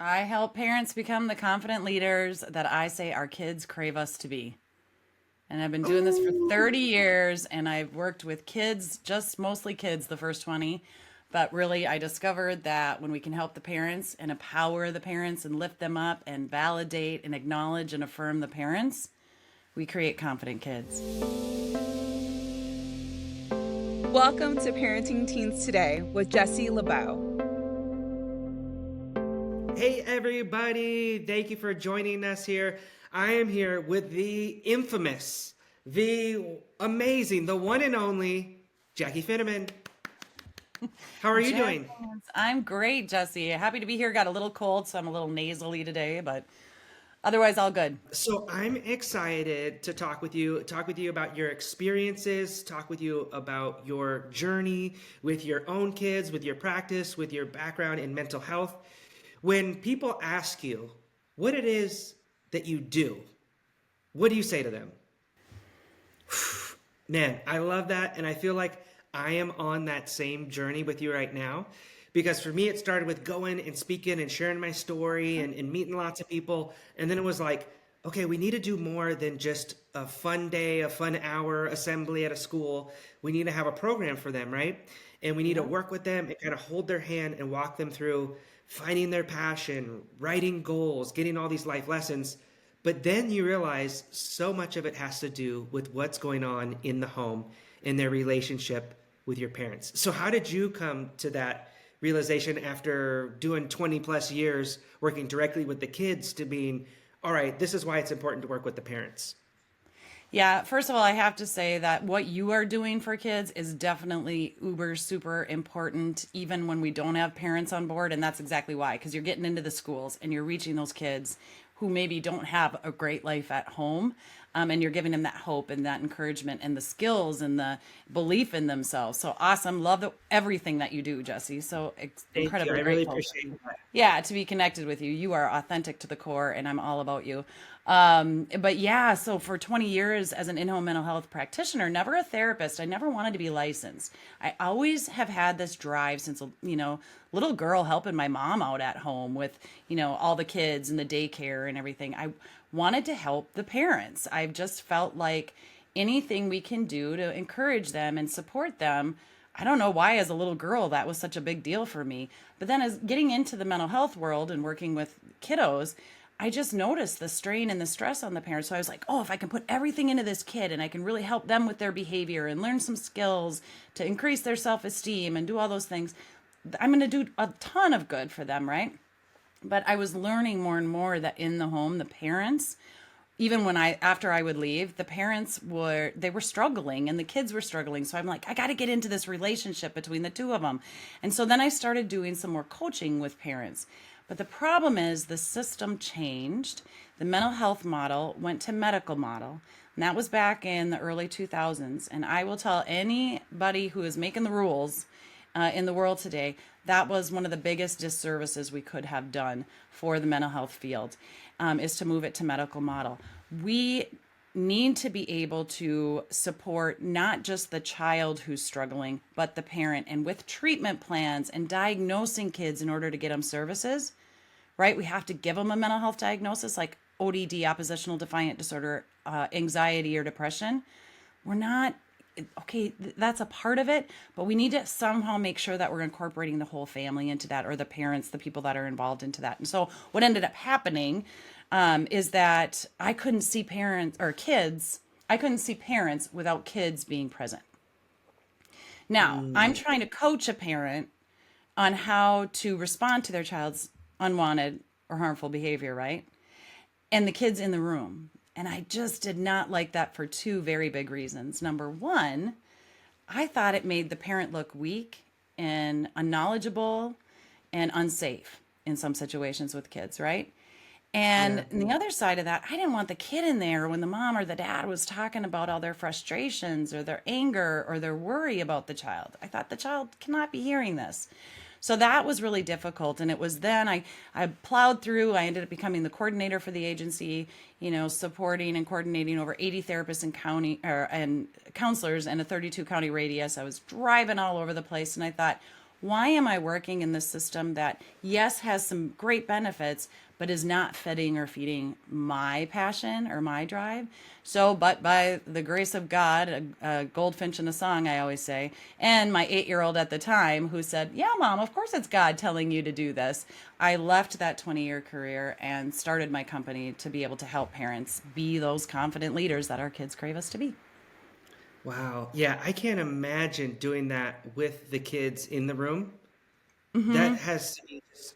I help parents become the confident leaders that I say our kids crave us to be. And I've been doing this for Oh, 30 years, and I've worked with kids, just mostly kids, the first 20. But really, I discovered that when we can help the parents and empower the parents and lift them up and validate and acknowledge and affirm the parents, we create confident kids. Welcome to Parenting Teens Today with Jesse LeBeau. hey everybody. Thank you for joining us here. I am here with the infamous, the amazing, the one and only Jaci Finneman. How are you Jazz doing? hands. I'm great, Jesse. Happy to be here. Got a little cold, so I'm a little nasally today, but otherwise, all good. So I'm excited to talk with you about your experiences, talk with you about your journey with your own kids, with your practice, with your background in mental health. When people ask you what it is that you do, what do you say to them? Man, I love that. And I feel like I am on that same journey with you right now. Because for me, it started with going and speaking and sharing my story and meeting lots of people. And then it was like, okay, we need to do more than just a fun day, a fun hour assembly at a school. We need to have a program for them, right? And we need to Yeah. work with them and kind of hold their hand and walk them through finding their passion, writing goals, getting all these life lessons. But then you realize so much of it has to do with what's going on in the home, in their relationship with your parents. So, how did you come to that realization after doing 20 plus years working directly with the kids to being, all right, this is why it's important to work with the parents? Yeah, first of all, I have to say that what you are doing for kids is definitely uber super important, even when we don't have parents on board. And that's exactly why, because you're getting into the schools and you're reaching those kids who maybe don't have a great life at home. And you're giving them that hope and that encouragement and the skills and the belief in themselves. So awesome. Love everything that you do, Jesse. So Thank you. incredibly I really grateful. appreciate that. Yeah, to be connected with you. You are authentic to the core, and I'm all about you. But yeah, so for 20 years as an in-home mental health practitioner, never a therapist, I never wanted to be licensed. I always have had this drive since, little girl helping my mom out at home with, all the kids and the daycare and everything. I wanted to help the parents. I've just felt like anything we can do to encourage them and support them. I don't know why, as a little girl, that was such a big deal for me. But then, as getting into the mental health world and working with kiddos, I just noticed the strain and the stress on the parents. So I was like, oh, if I can put everything into this kid and I can really help them with their behavior and learn some skills to increase their self esteem and do all those things, I'm going to do a ton of good for them, right? But I was learning more and more that in the home, the parents, even when after I would leave, the parents were struggling and the kids were struggling. So I'm like, I got to get into this relationship between the two of them. And so then I started doing some more coaching with parents. But the problem is the system changed. The mental health model went to medical model. And that was back in the early 2000s. And I will tell anybody who is making the rules in the world today, that was one of the biggest disservices we could have done for the mental health field, is to move it to medical model. We need to be able to support not just the child who's struggling, but the parent. And with treatment plans and diagnosing kids in order to get them services, right? We have to give them a mental health diagnosis like ODD, oppositional defiant disorder, anxiety, or depression. We're not okay, that's a part of it, but we need to somehow make sure that we're incorporating the whole family into that, or the parents, the people that are involved into that. And so what ended up happening is that I couldn't see parents or kids, I couldn't see parents without kids being present. Now, I'm trying to coach a parent on how to respond to their child's unwanted or harmful behavior, right? And the kids in the room. And I just did not like that for two very big reasons. Number one, I thought it made the parent look weak and unknowledgeable and unsafe in some situations with kids, right? Yeah. And on the other side of that, I didn't want the kid in there when the mom or the dad was talking about all their frustrations or their anger or their worry about the child. I thought the child cannot be hearing this. So that was really difficult. And it was then I plowed through. I ended up becoming the coordinator for the agency, supporting and coordinating over 80 therapists and and counselors in a 32 county radius. I was driving all over the place. And I thought, why am I working in this system that, yes, has some great benefits, but is not fitting or feeding my passion or my drive? So, but by the grace of God, a goldfinch in a song, I always say, and my 8-year-old at the time who said, yeah, Mom, of course it's God telling you to do this. I left that 20-year career and started my company to be able to help parents be those confident leaders that our kids crave us to be. Wow. Yeah, I can't imagine doing that with the kids in the room. That Mm-hmm. has to be just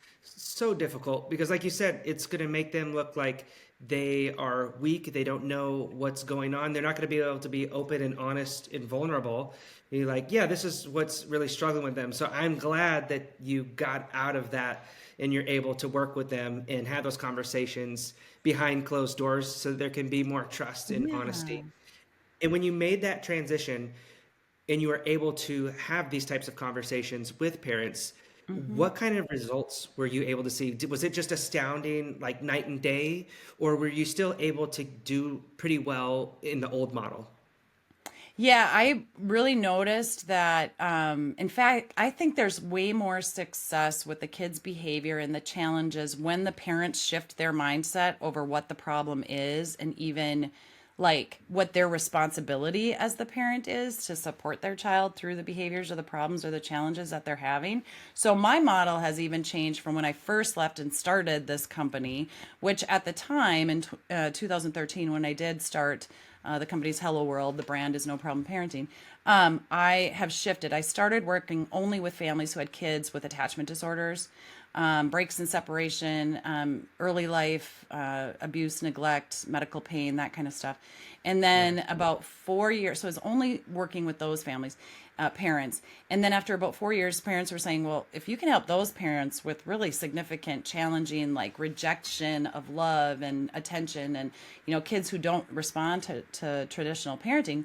so difficult because, like you said, it's going to make them look like they are weak. They don't know what's going on. They're not going to be able to be open and honest and vulnerable. Be like, yeah, this is what's really struggling with them. So I'm glad that you got out of that and you're able to work with them and have those conversations behind closed doors so there can be more trust and Yeah. honesty. And when you made that transition, and you are able to have these types of conversations with parents, Mm-hmm. what kind of results were you able to see? Was it just astounding, like night and day, or were you still able to do pretty well in the old model? Yeah, I really noticed that. In fact, I think there's way more success with the kids' behavior and the challenges when the parents shift their mindset over what the problem is and even like what their responsibility as the parent is to support their child through the behaviors or the problems or the challenges that they're having. So my model has even changed from when I first left and started this company, which at the time in 2013, when I did start the company's Hello World. The brand is No Problem Parenting. I have shifted. I started working only with families who had kids with attachment disorders, breaks and separation, early life abuse, neglect, medical pain, that kind of stuff. And Yeah. then about 4 years, so I was only working with those families, parents. And then after about 4 years, parents were saying, well, if you can help those parents with really significant, challenging, like rejection of love and attention, and kids who don't respond to traditional parenting,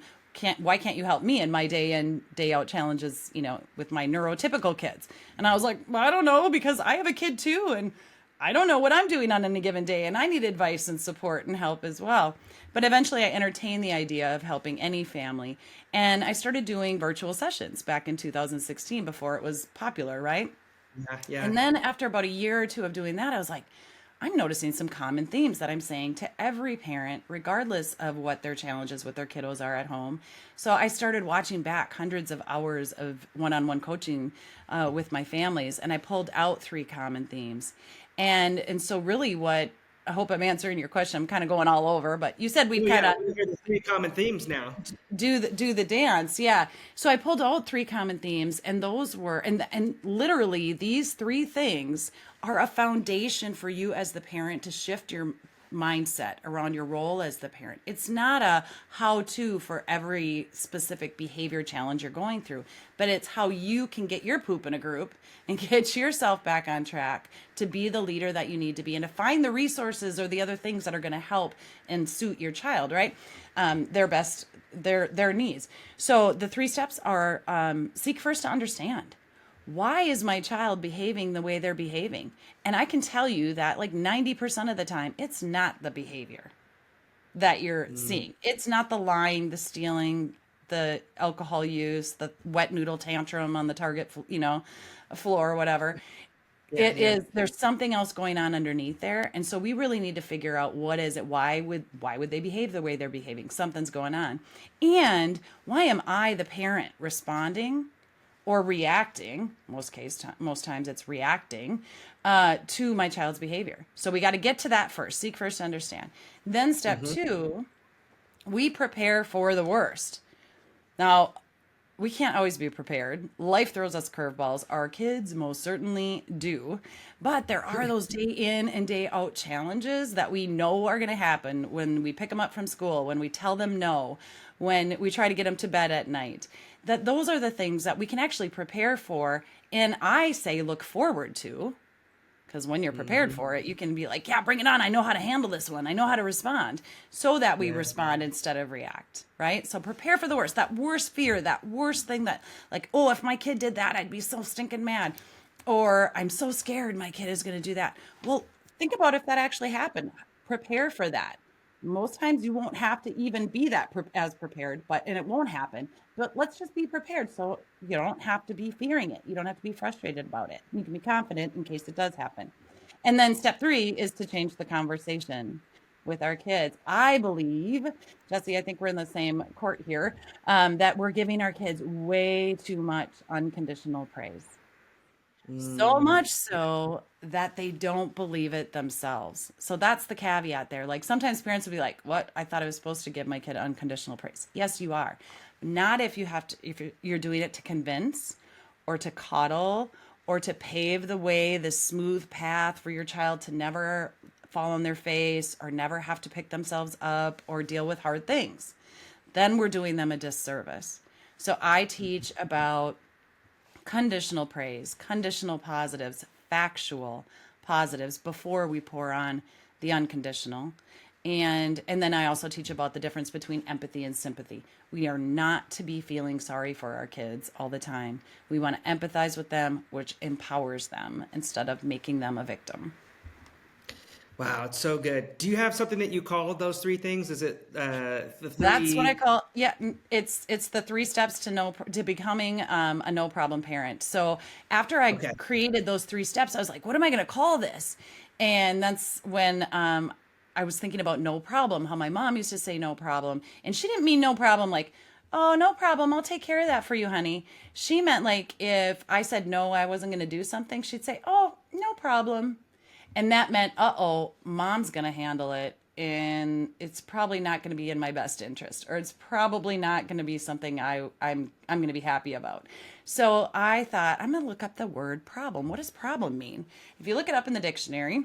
why can't you help me in my day in day out challenges, with my neurotypical kids? And I was like, well, I don't know, because I have a kid too, and I don't know what I'm doing on any given day, and I need advice and support and help as well. But eventually, I entertained the idea of helping any family, and I started doing virtual sessions back in 2016 before it was popular, right? Yeah. Yeah. And then after about a year or two of doing that, I was like, I'm noticing some common themes that I'm saying to every parent, regardless of what their challenges with their kiddos are at home. So I started watching back hundreds of hours of one on one coaching with my families, and I pulled out three common themes. And so, really, what I hope I'm answering your question. I'm kind of going all over, but you said we'd Oh, kind yeah. of We hear the three common themes now. do the dance. Yeah. So I pulled out three common themes, and those were, and literally these three things are a foundation for you as the parent to shift your mindset around your role as the parent. It's not a how to for every specific behavior challenge you're going through, but it's how you can get your poop in a group and get yourself back on track to be the leader that you need to be, and to find the resources or the other things that are going to help and suit your child, right? Their best, their needs. So the three steps are, seek first to understand, why is my child behaving the way they're behaving? And I can tell you that like 90% of the time, it's not the behavior that you're Mm. seeing. It's not the lying, the stealing, the alcohol use, the wet noodle tantrum on the Target, floor or whatever. Yeah. It Yeah. is, there's something else going on underneath there. And so we really need to figure out what is it? Why would they behave the way they're behaving? Something's going on. And why am I, the parent, responding or reacting? Most times it's reacting to my child's behavior. So we got to get to that first. Seek first to understand. Then step Hmm. two, we prepare for the worst. Now, we can't always be prepared. Life throws us curveballs. Our kids most certainly do. But there are those day in and day out challenges that we know are going to happen when we pick them up from school, when we tell them no, when we try to get them to bed at night. That those are the things that we can actually prepare for. And I say look forward to, because when you're prepared Hmm. for it, you can be like, yeah, bring it on. I know how to handle this one. I know how to respond, so that we Yeah. respond instead of react, right? So prepare for the worst, that worst fear, that worst thing that, like, oh, if my kid did that, I'd be so stinking mad. Or I'm so scared my kid is going to do that. Well, think about if that actually happened. Prepare for that. Most times you won't have to even be that as prepared, and it won't happen. But let's just be prepared, so you don't have to be fearing it. You don't have to be frustrated about it. You can be confident in case it does happen. And then step 3 is to change the conversation with our kids. I believe, Jesse, I think we're in the same court here, that we're giving our kids way too much unconditional praise. So Mm, much so that they don't believe it themselves. So that's the caveat there. Like sometimes parents will be like, "What? I thought I was supposed to give my kid unconditional praise." Yes, you are. Not if you have to if you're doing it to convince or to coddle or to pave the way, the smooth path for your child to never fall on their face or never have to pick themselves up or deal with hard things. Then we're doing them a disservice. So I teach about conditional praise, conditional positives, factual positives before we pour on the unconditional. And then I also teach about the difference between empathy and sympathy. We are not to be feeling sorry for our kids all the time. We want to empathize with them, which empowers them instead of making them a victim. wow, it's so good. Do you have something that you call those three things? Is it the That's what I three? call, yeah, it's the 3 steps to becoming a no problem parent. So after I Okay. created those 3 steps, I was like, what am I going to call this? And that's when I was thinking about no problem, how my mom used to say no problem, and she didn't mean no problem like, oh, no problem, I'll take care of that for you, honey. She meant like if I said no, I wasn't going to do something, she'd say, oh, no problem. And that meant, uh-oh, mom's going to handle it and it's probably not going to be in my best interest, or it's probably not going to be something I'm going to be happy about. So I thought, I'm going to look up the word problem. What does problem mean? If you look it up in the dictionary,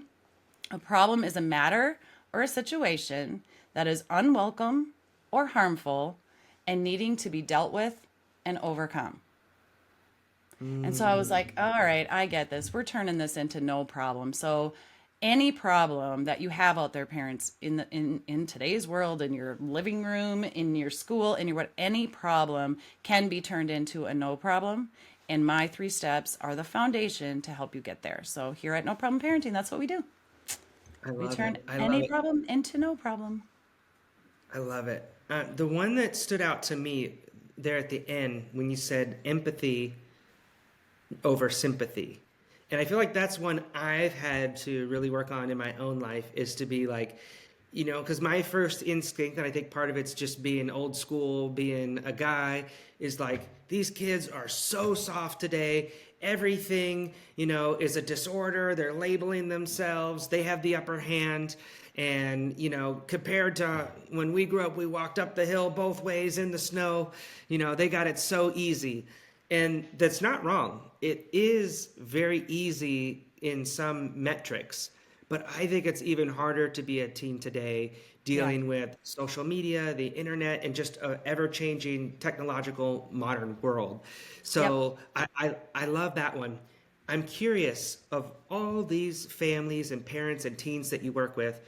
a problem is a matter or a situation that is unwelcome or harmful and needing to be dealt with and overcome. And so I was like, Mm. all right, I get this. We're turning this into no problem. So any problem that you have out there, parents, in today's world, in your living room, in your school, in your what, any problem can be turned into a no problem. And my 3 steps are the foundation to help you get there. So here at No Problem Parenting, that's what we do. I We love turn it. I love any it. problem into no problem. I love it. The one that stood out to me there at the end when you said empathy over sympathy. And I feel like that's one I've had to really work on in my own life is to be like, because my first instinct, and I think part of it's just being old school, being a guy, is like, these kids are so soft today. Everything, is a disorder. They're labeling themselves. They have the upper hand. And, compared to when we grew up, we walked up the hill both ways in the snow. They got it so easy. And that's not wrong. It is very easy in some metrics, but I think it's even harder to be a teen today Yeah. dealing with social media, the internet, and just a ever-changing technological modern world. Yep. So I love that one. I'm curious of all these families and parents and teens that you work with,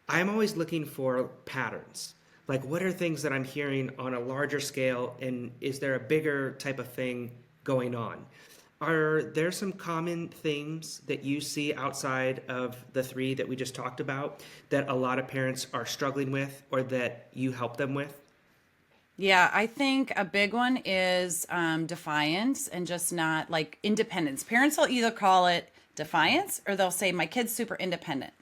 I'm always looking for patterns. Like, what are things that I'm hearing on a larger scale, and is there a bigger type of thing going on? Are there some common themes that you see outside of the 3 that we just talked about that a lot of parents are struggling with or that you help them with? Yeah, I think a big one is defiance and just not like independence. Parents will either call it defiance or they'll say, my kid's super independent.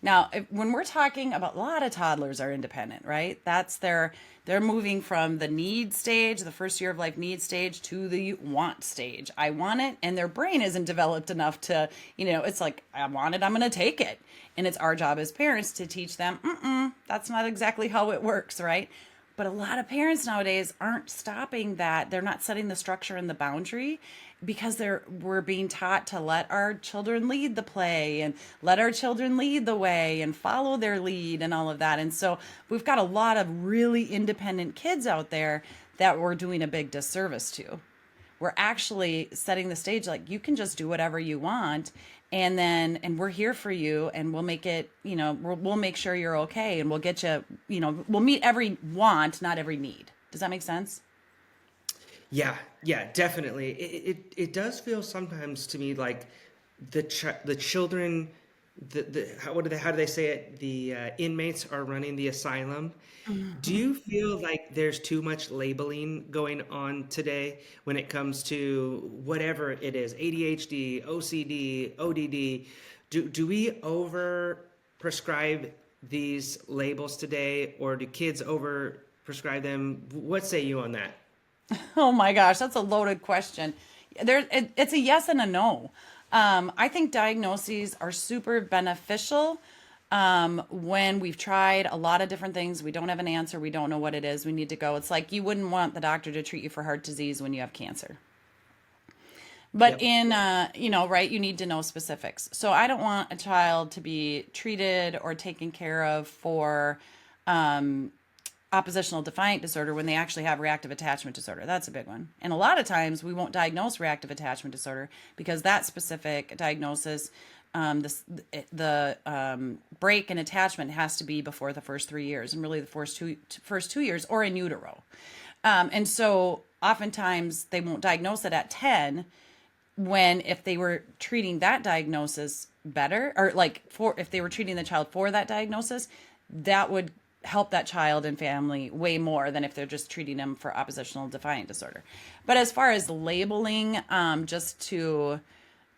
Now, when we're talking about a lot of toddlers are independent, right? They're moving from the need stage, the first year of life need stage, to the want stage. I want it, and their brain isn't developed enough to, it's like, I want it, I'm going to take it. And it's our job as parents to teach them, that's not exactly how it works, right? But a lot of parents nowadays aren't stopping that. They're not setting the structure and the boundary because we're being taught to let our children lead the play and let our children lead the way and follow their lead and all of that. And so we've got a lot of really independent kids out there that we're doing a big disservice to. We're actually setting the stage like you can just do whatever you want, and we're here for you, and we'll make it, we'll make sure you're okay, and we'll get you, we'll meet every want, not every need. Does that make sense? Yeah, yeah, definitely. It does feel sometimes to me like the children how do they say it? The inmates are running the asylum. Do you feel like there's too much labeling going on today when it comes to whatever it is, ADHD, OCD, ODD? Do we over prescribe these labels today, or do kids over prescribe them? What say you on that? Oh my gosh, that's a loaded question. It's a yes and a no. I think diagnoses are super beneficial when we've tried a lot of different things. We don't have an answer. We don't know what it is. We need to go. It's like you wouldn't want the doctor to treat you for heart disease when you have cancer. But Yep. in, right, you need to know specifics. So I don't want a child to be treated or taken care of for oppositional defiant disorder when they actually have reactive attachment disorder. That's a big one. And a lot of times we won't diagnose reactive attachment disorder because that specific diagnosis, the break in attachment has to be before the first 3 years, and really the first two years, or in utero. And so oftentimes they won't diagnose it at 10, when if they were treating that diagnosis better, or like for if they were treating the child for that diagnosis, that would help that child and family way more than if they're just treating them for oppositional defiant disorder. But as far as labeling, just to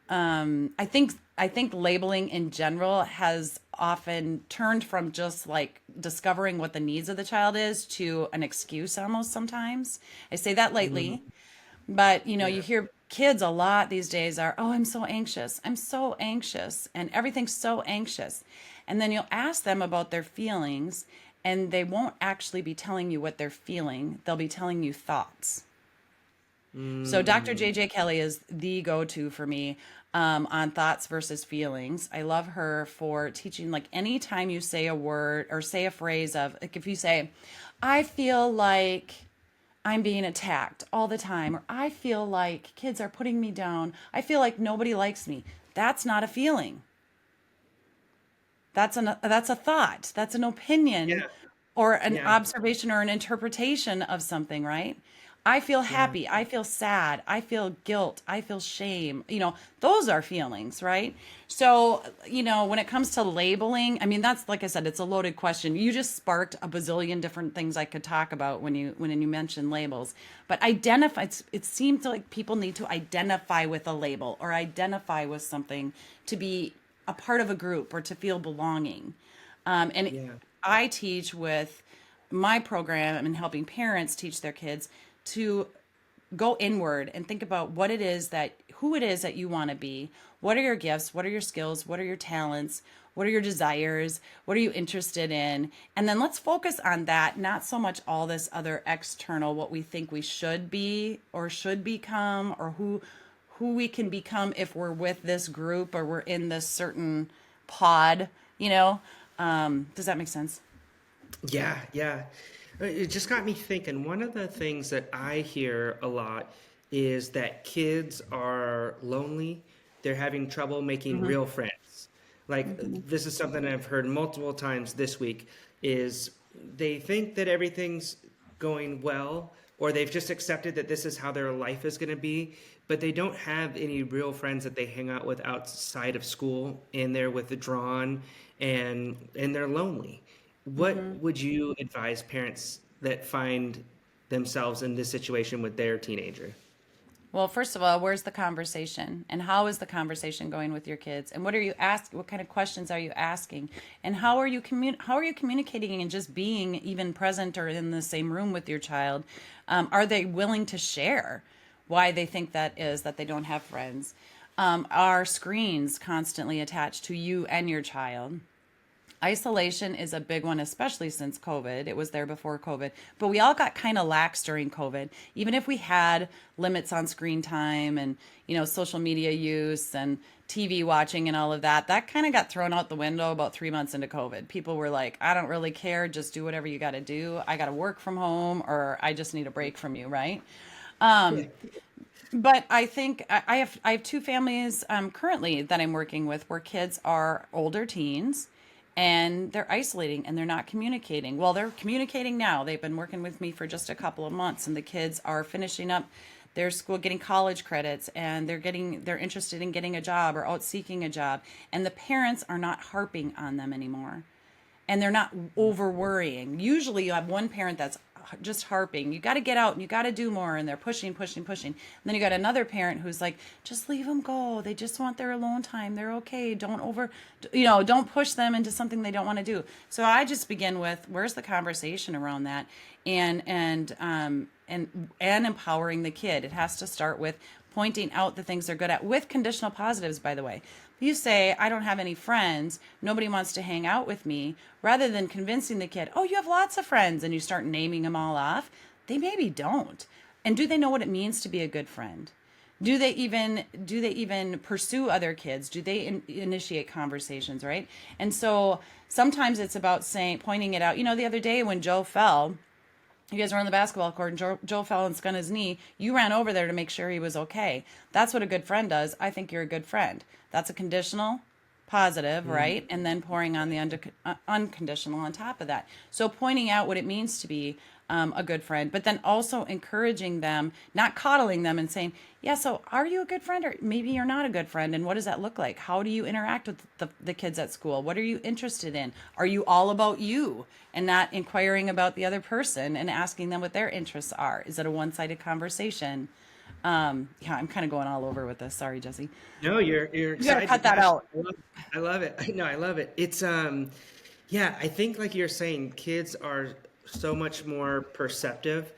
I think labeling in general has often turned from just like discovering what the needs of the child is to an excuse almost sometimes. I say that lightly, but you Yeah. hear kids a lot these days are, oh, I'm so anxious. I'm so anxious. And everything's so anxious. And then you'll ask them about their feelings, and they won't actually be telling you what they're feeling. They'll be telling you thoughts. So Dr. Mm. JJ Kelly is the go-to for me on thoughts versus feelings. I love her for teaching, like anytime you say a word or say a phrase of, like if you say, I feel like I'm being attacked all the time, or I feel like kids are putting me down. I feel like nobody likes me. That's not a feeling. That's a thought. That's an opinion Yeah. or an Yeah. observation or an interpretation of something, right? I feel Yeah. happy. I feel sad. I feel guilt. I feel shame. Those are feelings, right? So, when it comes to labeling, I mean, that's like I said, it's a loaded question. You just sparked a bazillion different things I could talk about when you mention labels. But identify, it seems like people need to identify with a label or identify with something to be a part of a group or to feel belonging. And Yeah. I teach with my program and helping parents teach their kids to go inward and think about who it is that you want to be. What are your gifts? What are your skills? What are your talents? What are your desires? What are you interested in? And then let's focus on that, not so much all this other external, what we think we should be or should become, or who we can become if we're with this group or we're in this certain pod, you know? Does that make sense? Yeah, yeah. It just got me thinking. One of the things that I hear a lot is that kids are lonely. They're having trouble making Mm-hmm. real friends. Like Mm-hmm. this is something I've heard multiple times this week is they think that everything's going well, or they've just accepted that this is how their life is going to be, but they don't have any real friends that they hang out with outside of school, and they're withdrawn and they're lonely. What Mm-hmm. would you advise parents that find themselves in this situation with their teenager? Well, first of all, where's the conversation? And how is the conversation going with your kids? And what are you asking? What kind of questions are you asking? And how are you communicating and just being even present or in the same room with your child? Are they willing to share why they think that is that they don't have friends? Are screens constantly attached to you and your child? Isolation is a big one, especially since COVID. It was there before COVID, but we all got kind of lax during COVID. Even if we had limits on screen time and, social media use and TV watching and all of that, that kind of got thrown out the window about 3 months into COVID. People were like, I don't really care. Just do whatever you got to do. I got to work from home, or I just need a break from you, right? Yeah. But I think I have two families currently that I'm working with where kids are older teens and they're isolating and they're not communicating. Well, they're communicating now. They've been working with me for just a couple of months, and the kids are finishing up their school, getting college credits, and they're interested in getting a job or out seeking a job, and the parents are not harping on them anymore, and they're not over worrying. Usually you have one parent that's just harping, you got to get out and you got to do more, and they're pushing, pushing, pushing. And then you got another parent who's like, just leave them go, they just want their alone time, they're okay, don't push them into something they don't want to do. So I just begin with, where's the conversation around that, and empowering the kid. It has to start with pointing out the things they're good at, with conditional positives, by the way. You say, I don't have any friends, nobody wants to hang out with me, rather than convincing the kid, oh, you have lots of friends, and you start naming them all off. They maybe don't. And do they know what it means to be a good friend? Do they even pursue other kids? Do they initiate conversations, right? And so sometimes it's about pointing it out. The other day when Joe fell, you guys were on the basketball court, and Joe fell and skinned his knee. You ran over there to make sure he was okay. That's what a good friend does. I think you're a good friend. That's a conditional positive, right? And then pouring on the unconditional on top of that. So pointing out what it means to be a good friend, but then also encouraging them, not coddling them and saying, yeah, so are you a good friend, or maybe you're not a good friend? And what does that look like? How do you interact with the kids at school? What are you interested in? Are you all about you and not inquiring about the other person and asking them what their interests are? Is it a one-sided conversation? I'm kind of going all over with this. Sorry, Jesse. No, you're You gotta excited. cut that out. I love it. No, I love it. It's yeah, I think like you're saying, kids are so much more perceptive,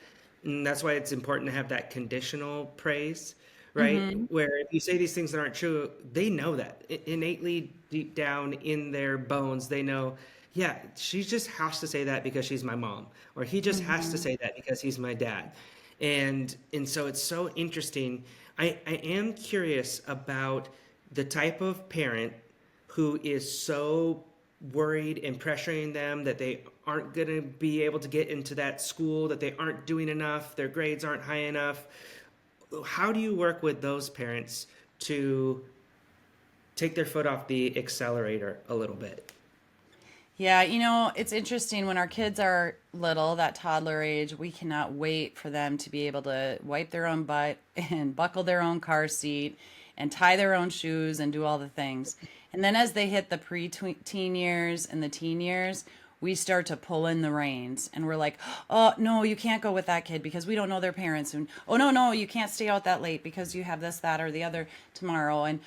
and that's why it's important to have that conditional praise, right? Where if you say these things that aren't true, they know that innately deep down in their bones, they know, yeah, she just has to say that because she's my mom, or he just has to say that because he's my dad. And so it's so interesting. I am curious about the type of parent who is so worried and pressuring them that they aren't going to be able to get into that school, that they aren't doing enough, their grades aren't high enough. How do you work with those parents to take their foot off the accelerator a little bit? Yeah, it's interesting when our kids are little, that toddler age, we cannot wait for them to be able to wipe their own butt and buckle their own car seat and tie their own shoes and do all the things. And then as they hit the pre-teen years and the teen years, we start to pull in the reins, and we're like, oh, no, you can't go with that kid because we don't know their parents. And, oh, no, you can't stay out that late because you have this, that, or the other tomorrow. And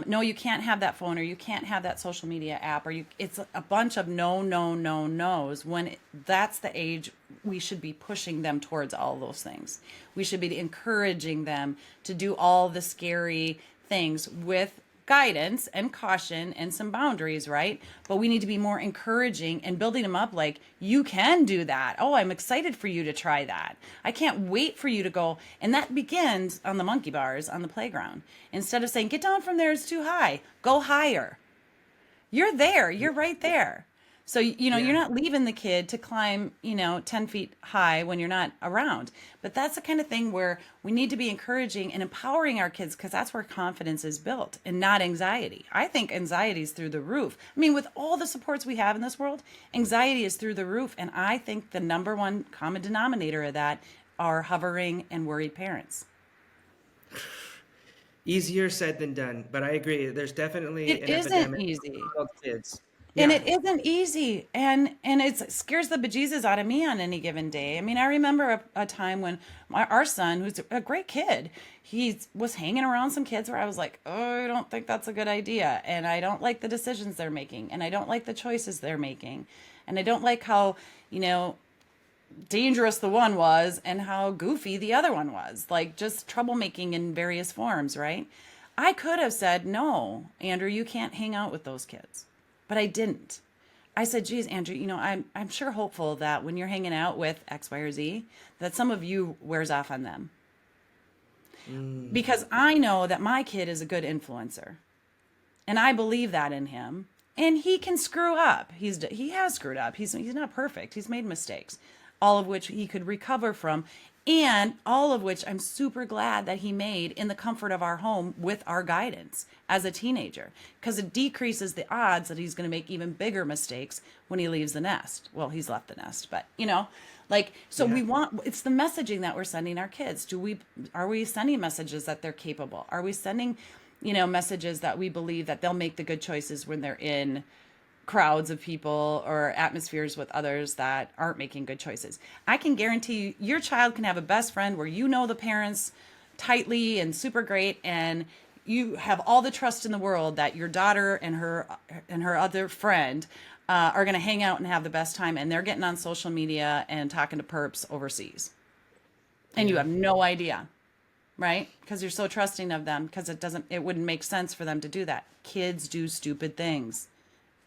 no, you can't have that phone, or you can't have that social media app, it's a bunch of no's, when that's the age we should be pushing them towards all those things. We should be encouraging them to do all the scary things with guidance and caution and some boundaries, right? But we need to be more encouraging and building them up like, you can do that. Oh, I'm excited for you to try that. I can't wait for you to go. And that begins on the monkey bars on the playground. Instead of saying, get down from there, it's too high, go higher. You're there, you're right there. So, you're not leaving the kid to climb, 10 feet high when you're not around. But that's the kind of thing where we need to be encouraging and empowering our kids, because that's where confidence is built and not anxiety. I think anxiety is through the roof. I mean, with all the supports we have in this world, anxiety is through the roof. And I think the number one common denominator of that are hovering and worried parents. Easier said than done, but I agree. There's definitely It an isn't epidemic easy. of kids. And Yeah. it isn't easy, and it scares the bejesus out of me on any given day. I mean, I remember a time when our son, who's a great kid, he was hanging around some kids where I was like, oh, I don't think that's a good idea, and I don't like the decisions they're making, and I don't like the choices they're making, and I don't like how, dangerous the one was and how goofy the other one was, like just troublemaking in various forms, right? I could have said, no, Andrew, you can't hang out with those kids. But I didn't. I said, geez, Andrew, I'm sure hopeful that when you're hanging out with X, Y, or Z, that some of you wears off on them. Because I know that my kid is a good influencer. And I believe that in him. And he can screw up. He has screwed up. He's not perfect. He's made mistakes, all of which he could recover from And all of which I'm super glad that he made in the comfort of our home with our guidance as a teenager, because it decreases the odds that he's going to make even bigger mistakes when he leaves the nest. Well, he's left the nest, but like, so Yeah. it's the messaging that we're sending our kids. Are we sending messages that they're capable? Are we sending, messages that we believe that they'll make the good choices when they're in crowds of people or atmospheres with others that aren't making good choices? I can guarantee you, your child can have a best friend where the parents tightly and super great, and you have all the trust in the world that your daughter and her other friend are going to hang out and have the best time, and they're getting on social media and talking to perps overseas, and you Yeah. have no idea, right? Because you're so trusting of them, because it wouldn't make sense for them to do that. Kids do stupid things.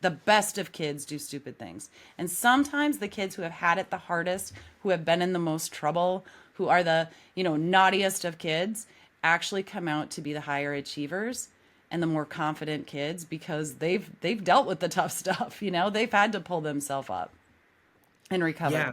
The best of kids do stupid things. And sometimes the kids who have had it the hardest, who have been in the most trouble, who are the, naughtiest of kids, actually come out to be the higher achievers and the more confident kids, because they've dealt with the tough stuff, they've had to pull themselves up and recover. Yeah.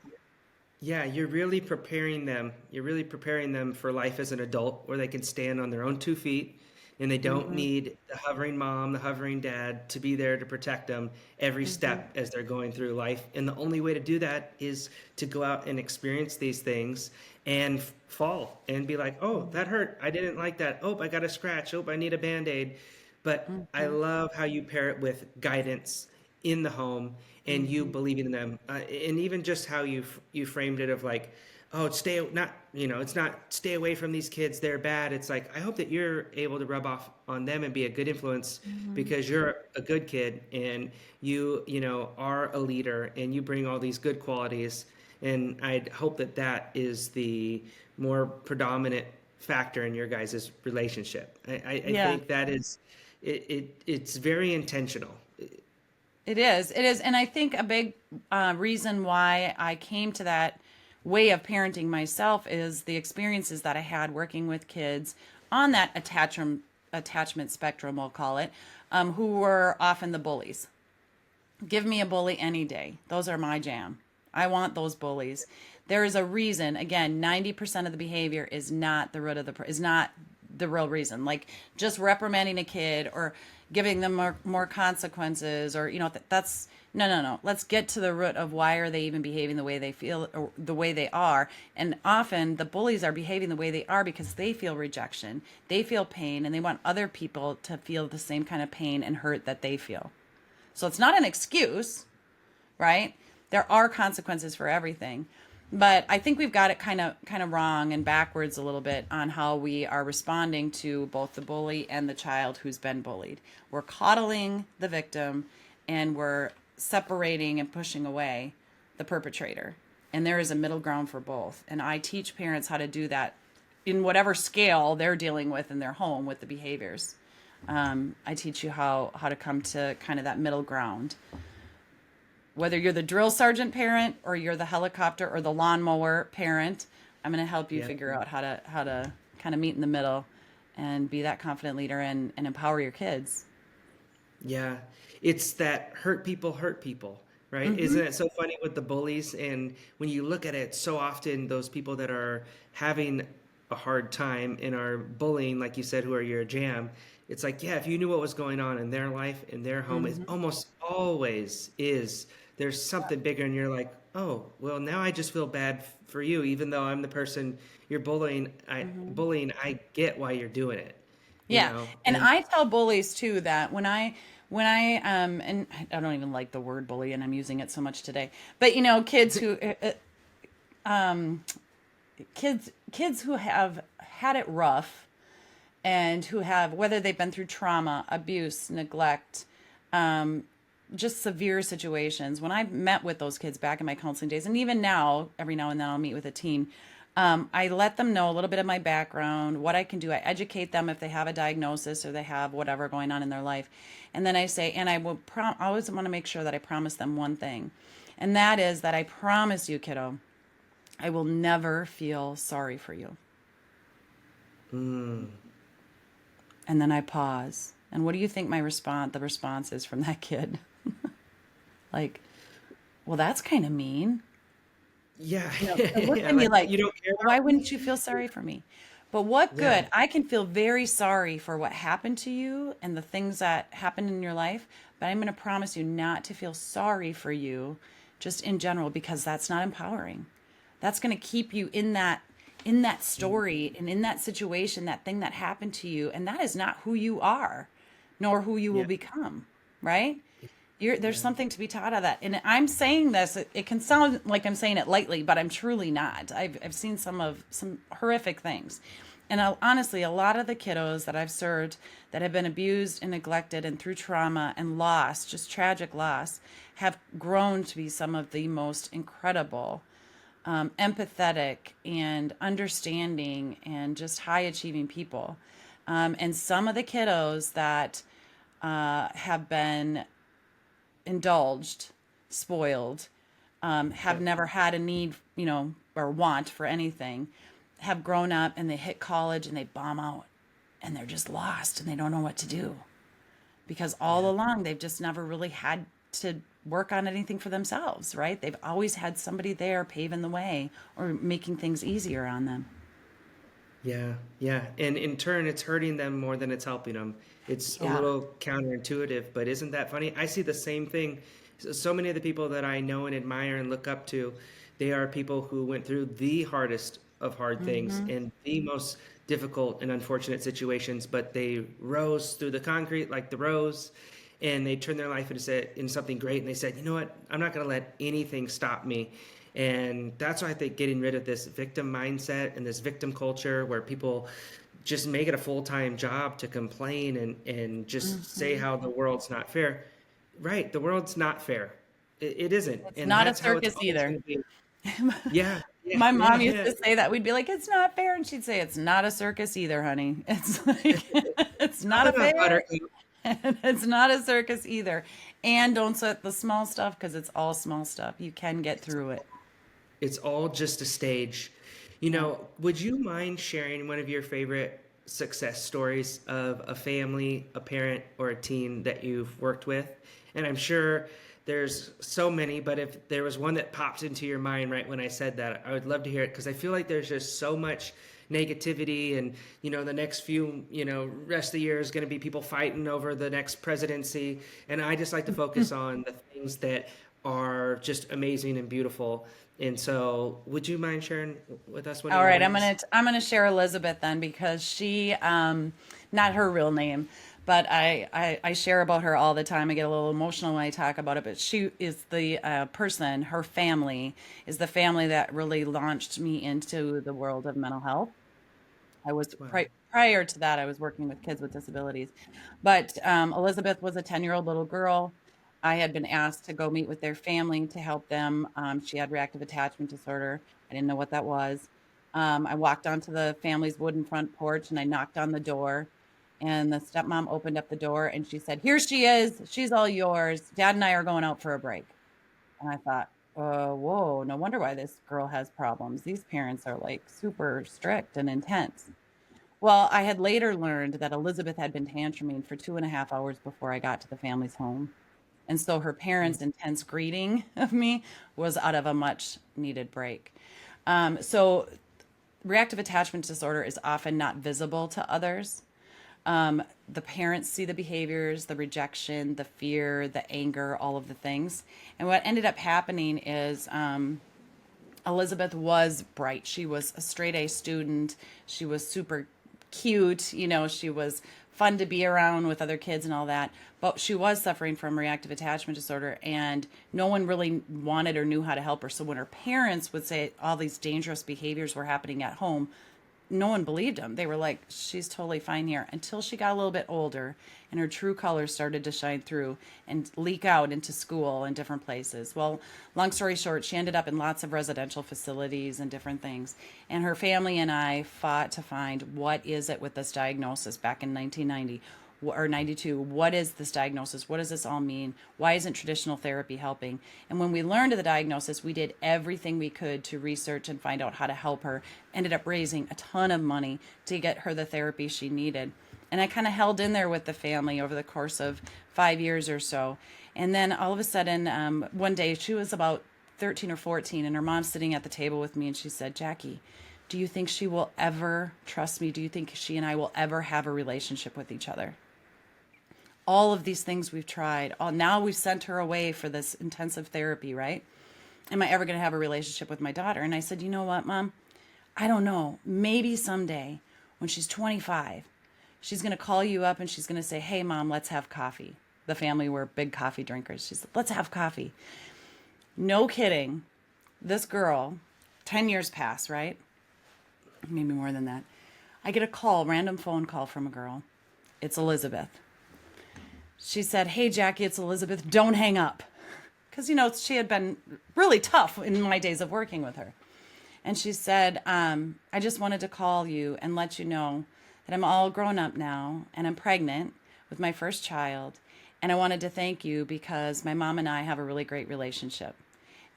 Yeah, you're really preparing them. You're really preparing them for life as an adult where they can stand on their own 2 feet and they don't Hmm. need the hovering mom, the hovering dad to be there to protect them every Hmm. step as they're going through life. And the only way to do that is to go out and experience these things and fall and be like, oh, that hurt. I didn't like that. Oh, I got a scratch. Oh, I need a band-aid. But I Hmm. love how you pair it with guidance in the home and you Hmm. believing in them, and even just how you framed it of like, oh, stay not it's not stay away from these kids, they're bad. It's like I hope that you're able to rub off on them and be a good influence Hmm. because you're a good kid and you are a leader and you bring all these good qualities. And I'd hope that that is the more predominant factor in your guys' relationship. I Yeah. think that is it's very intentional. It is. It is. And I think a big reason why I came to that way of parenting myself is the experiences that I had working with kids on that attachment spectrum, we'll call it, who were often the bullies. Give me a bully any day. Those are my jam. I want those bullies. There is a reason. Again, 90% of the behavior is not the root of is not the real reason. Like just reprimanding a kid or giving them more consequences, or that's no, no, no. Let's get to the root of why are they even behaving the way they feel or the way they are. And often the bullies are behaving the way they are because they feel rejection, they feel pain, and they want other people to feel the same kind of pain and hurt that they feel. So it's not an excuse, right? There are consequences for everything. But I think we've got it kind of wrong and backwards a little bit on how we are responding to both the bully and the child who's been bullied. We're coddling the victim and we're separating and pushing away the perpetrator. And there is a middle ground for both. And I teach parents how to do that in whatever scale they're dealing with in their home with the behaviors. I teach you how to come to kind of that middle ground. Whether you're the drill sergeant parent or you're the helicopter or the lawnmower parent, I'm going to help you Yeah. figure out how to kind of meet in the middle and be that confident leader and empower your kids. Yeah, it's that hurt people, right? Isn't it so funny with the bullies? And when you look at it, so often those people that are having a hard time and are bullying, like you said, who are your jam, it's like, yeah, if you knew what was going on in their life, in their home, it Hmm. almost always is. There's something bigger, and you're like, oh, well, now I just feel bad for you, even though I'm the person you're bullying. I get why you're doing it, Yeah. And and I tell bullies too that when I and I don't even like the word bully and I'm using it so much today. But kids who kids who have had it rough and who have, whether they've been through trauma, abuse, neglect, just severe situations. When I've met with those kids back in my counseling days, and even now, every now and then I'll meet with a teen, I let them know a little bit of my background, what I can do. I educate them if they have a diagnosis or they have whatever going on in their life. And then I say, and I will I always want to make sure that I promise them one thing. And that is that I promise you, kiddo, I will never feel sorry for you. And then I pause. And what do you think the response is from that kid? Like, well, that's kind of mean. Yeah. And look Yeah. at me Like, like, you don't care why about wouldn't me? you feel sorry for me? But what Yeah. good? I can feel very sorry for what happened to you and the things that happened in your life, but I'm going to promise you not to feel sorry for you just in general because that's not empowering. That's going to keep you in that story and in that situation, that thing that happened to you, and that is not who you are, nor who you will Yeah. become, right? There's Yeah. something to be taught out of that. And I'm saying this, it can sound like I'm saying it lightly, but I'm truly not. I've seen some horrific things. And honestly, a lot of the kiddos that I've served that have been abused and neglected and through trauma and loss, just tragic loss, have grown to be some of the most incredible, empathetic and understanding and just high achieving people. And some of the kiddos that have been indulged, spoiled, have Yep. never had a need, or want for anything, have grown up and they hit college and they bomb out and they're just lost and they don't know what to do because all Yeah. along they've just never really had to work on anything for themselves, right? They've always had somebody there paving the way or making things easier on them. Yeah, yeah. And in turn, it's hurting them more than it's helping them. It's a Yeah. little counterintuitive, but isn't that funny? I see the same thing. So many of the people that I know and admire and look up to, they are people who went through the hardest of hard things Hmm. and the most difficult and unfortunate situations, but they rose through the concrete like the rose, and they turned their life into something great. And they said, you know what? I'm not going to let anything stop me. And that's why I think getting rid of this victim mindset and this victim culture where people just make it a full-time job to complain and just say Hmm. how the world's not fair. Right, the world's not fair. It isn't. It's And not a that's how it's circus always either. going to be. Yeah, yeah, My yeah, mom used yeah. to say that. We'd be like, "It's not fair," and she'd say, "It's not a circus either, honey. It's like it's not a Not enough fair, buttercup. and it's not a circus either." And don't sweat the small stuff because it's all small stuff. You can get through it. It's all just a stage. You Yeah. know, would you mind sharing one of your favorite success stories of a family, a parent, or a teen that you've worked with? And I'm sure there's so many, but if there was one that popped into your mind right when I said that, I would love to hear it because I feel like there's just so much negativity and the next few rest of the year is going to be people fighting over the next presidency, and I just like to focus on the things that are just amazing and beautiful. And so, would you mind sharing with us one of All your right, wins? I'm gonna share Elizabeth then because she, not her real name, but I share about her all the time. I get a little emotional when I talk about it, but she is the person. Her family is the family that really launched me into the world of mental health. I was Wow. prior to that, I was working with kids with disabilities. But Elizabeth was a 10-year-old little girl. I had been asked to go meet with their family to help them. She had reactive attachment disorder. I didn't know what that was. I walked onto the family's wooden front porch and I knocked on the door. And the stepmom opened up the door and she said, "Here she is. She's all yours. Dad and I are going out for a break." And I thought, whoa, no wonder why this girl has problems. These parents are like super strict and intense. Well, I had later learned that Elizabeth had been tantruming for 2.5 hours before I got to the family's home. And so her parents' intense greeting of me was out of a much needed break. So reactive attachment disorder is often not visible to others. The parents see the behaviors, the rejection, the fear, the anger, all of the things. And what ended up happening is Elizabeth was bright. She was a straight A student. She was super cute. She was fun to be around with other kids and all that. But she was suffering from reactive attachment disorder, and no one really wanted or knew how to help her. So when her parents would say all these dangerous behaviors were happening at home, no one believed them. They were like, she's totally fine here, until she got a little bit older and her true colors started to shine through and leak out into school and different places. Well, long story short, she ended up in lots of residential facilities and different things. And her family and I fought to find what is it with this diagnosis back in 1990 or 92. What is this diagnosis? What does this all mean? Why isn't traditional therapy helping? And when we learned of the diagnosis, we did everything we could to research and find out how to help her. Ended up raising a ton of money to get her the therapy she needed. And I kind of held in there with the family over the course of 5 years or so. And then all of a sudden, one day, she was about 13 or 14, and her mom's sitting at the table with me, and she said, Jackie, do you think she will ever trust me? Do you think she and I will ever have a relationship with each other? All of these things we've tried. Now we've sent her away for this intensive therapy, right? Am I ever going to have a relationship with my daughter? And I said, you know what, Mom? I don't know. Maybe someday when she's 25, she's going to call you up and she's going to say, hey, Mom, let's have coffee. The family were big coffee drinkers. She's like, let's have coffee. No kidding. This girl, 10 years pass, right? Maybe more than that. I get a call, random phone call from a girl. It's Elizabeth. She said, hey, Jackie, it's Elizabeth. Don't hang up. Because, she had been really tough in my days of working with her. And she said, I just wanted to call you and let you know that I'm all grown up now and I'm pregnant with my first child. And I wanted to thank you because my mom and I have a really great relationship.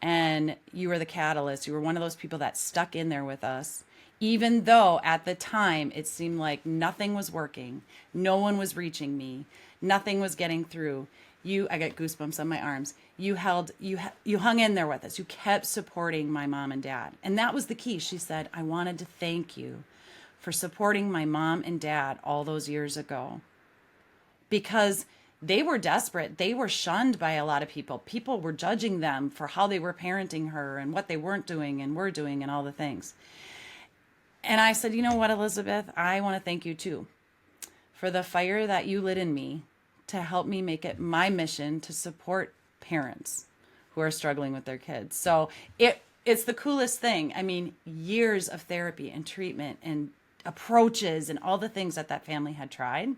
And you were the catalyst. You were one of those people that stuck in there with us, even though at the time it seemed like nothing was working. No one was reaching me. Nothing was getting through. I got goosebumps on my arms. You hung in there with us. You kept supporting my mom and dad. And that was the key. She said, I wanted to thank you for supporting my mom and dad all those years ago, because they were desperate. They were shunned by a lot of people. People were judging them for how they were parenting her and what they weren't doing and were doing and all the things. And I said, you know what, Elizabeth, I want to thank you too for the fire that you lit in me to help me make it my mission to support parents who are struggling with their kids. So it's the coolest thing. I mean, years of therapy and treatment and approaches and all the things that family had tried.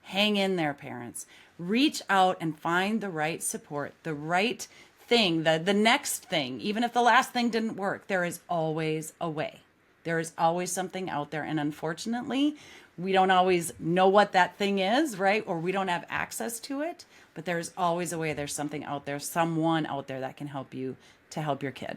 Hang in there, parents. Reach out and find the right support, the right thing, the next thing. Even if the last thing didn't work, there is always a way. There is always something out there. And unfortunately, we don't always know what that thing is, right? Or we don't have access to it, but there's always a way. There's something out there, someone out there that can help you to help your kid.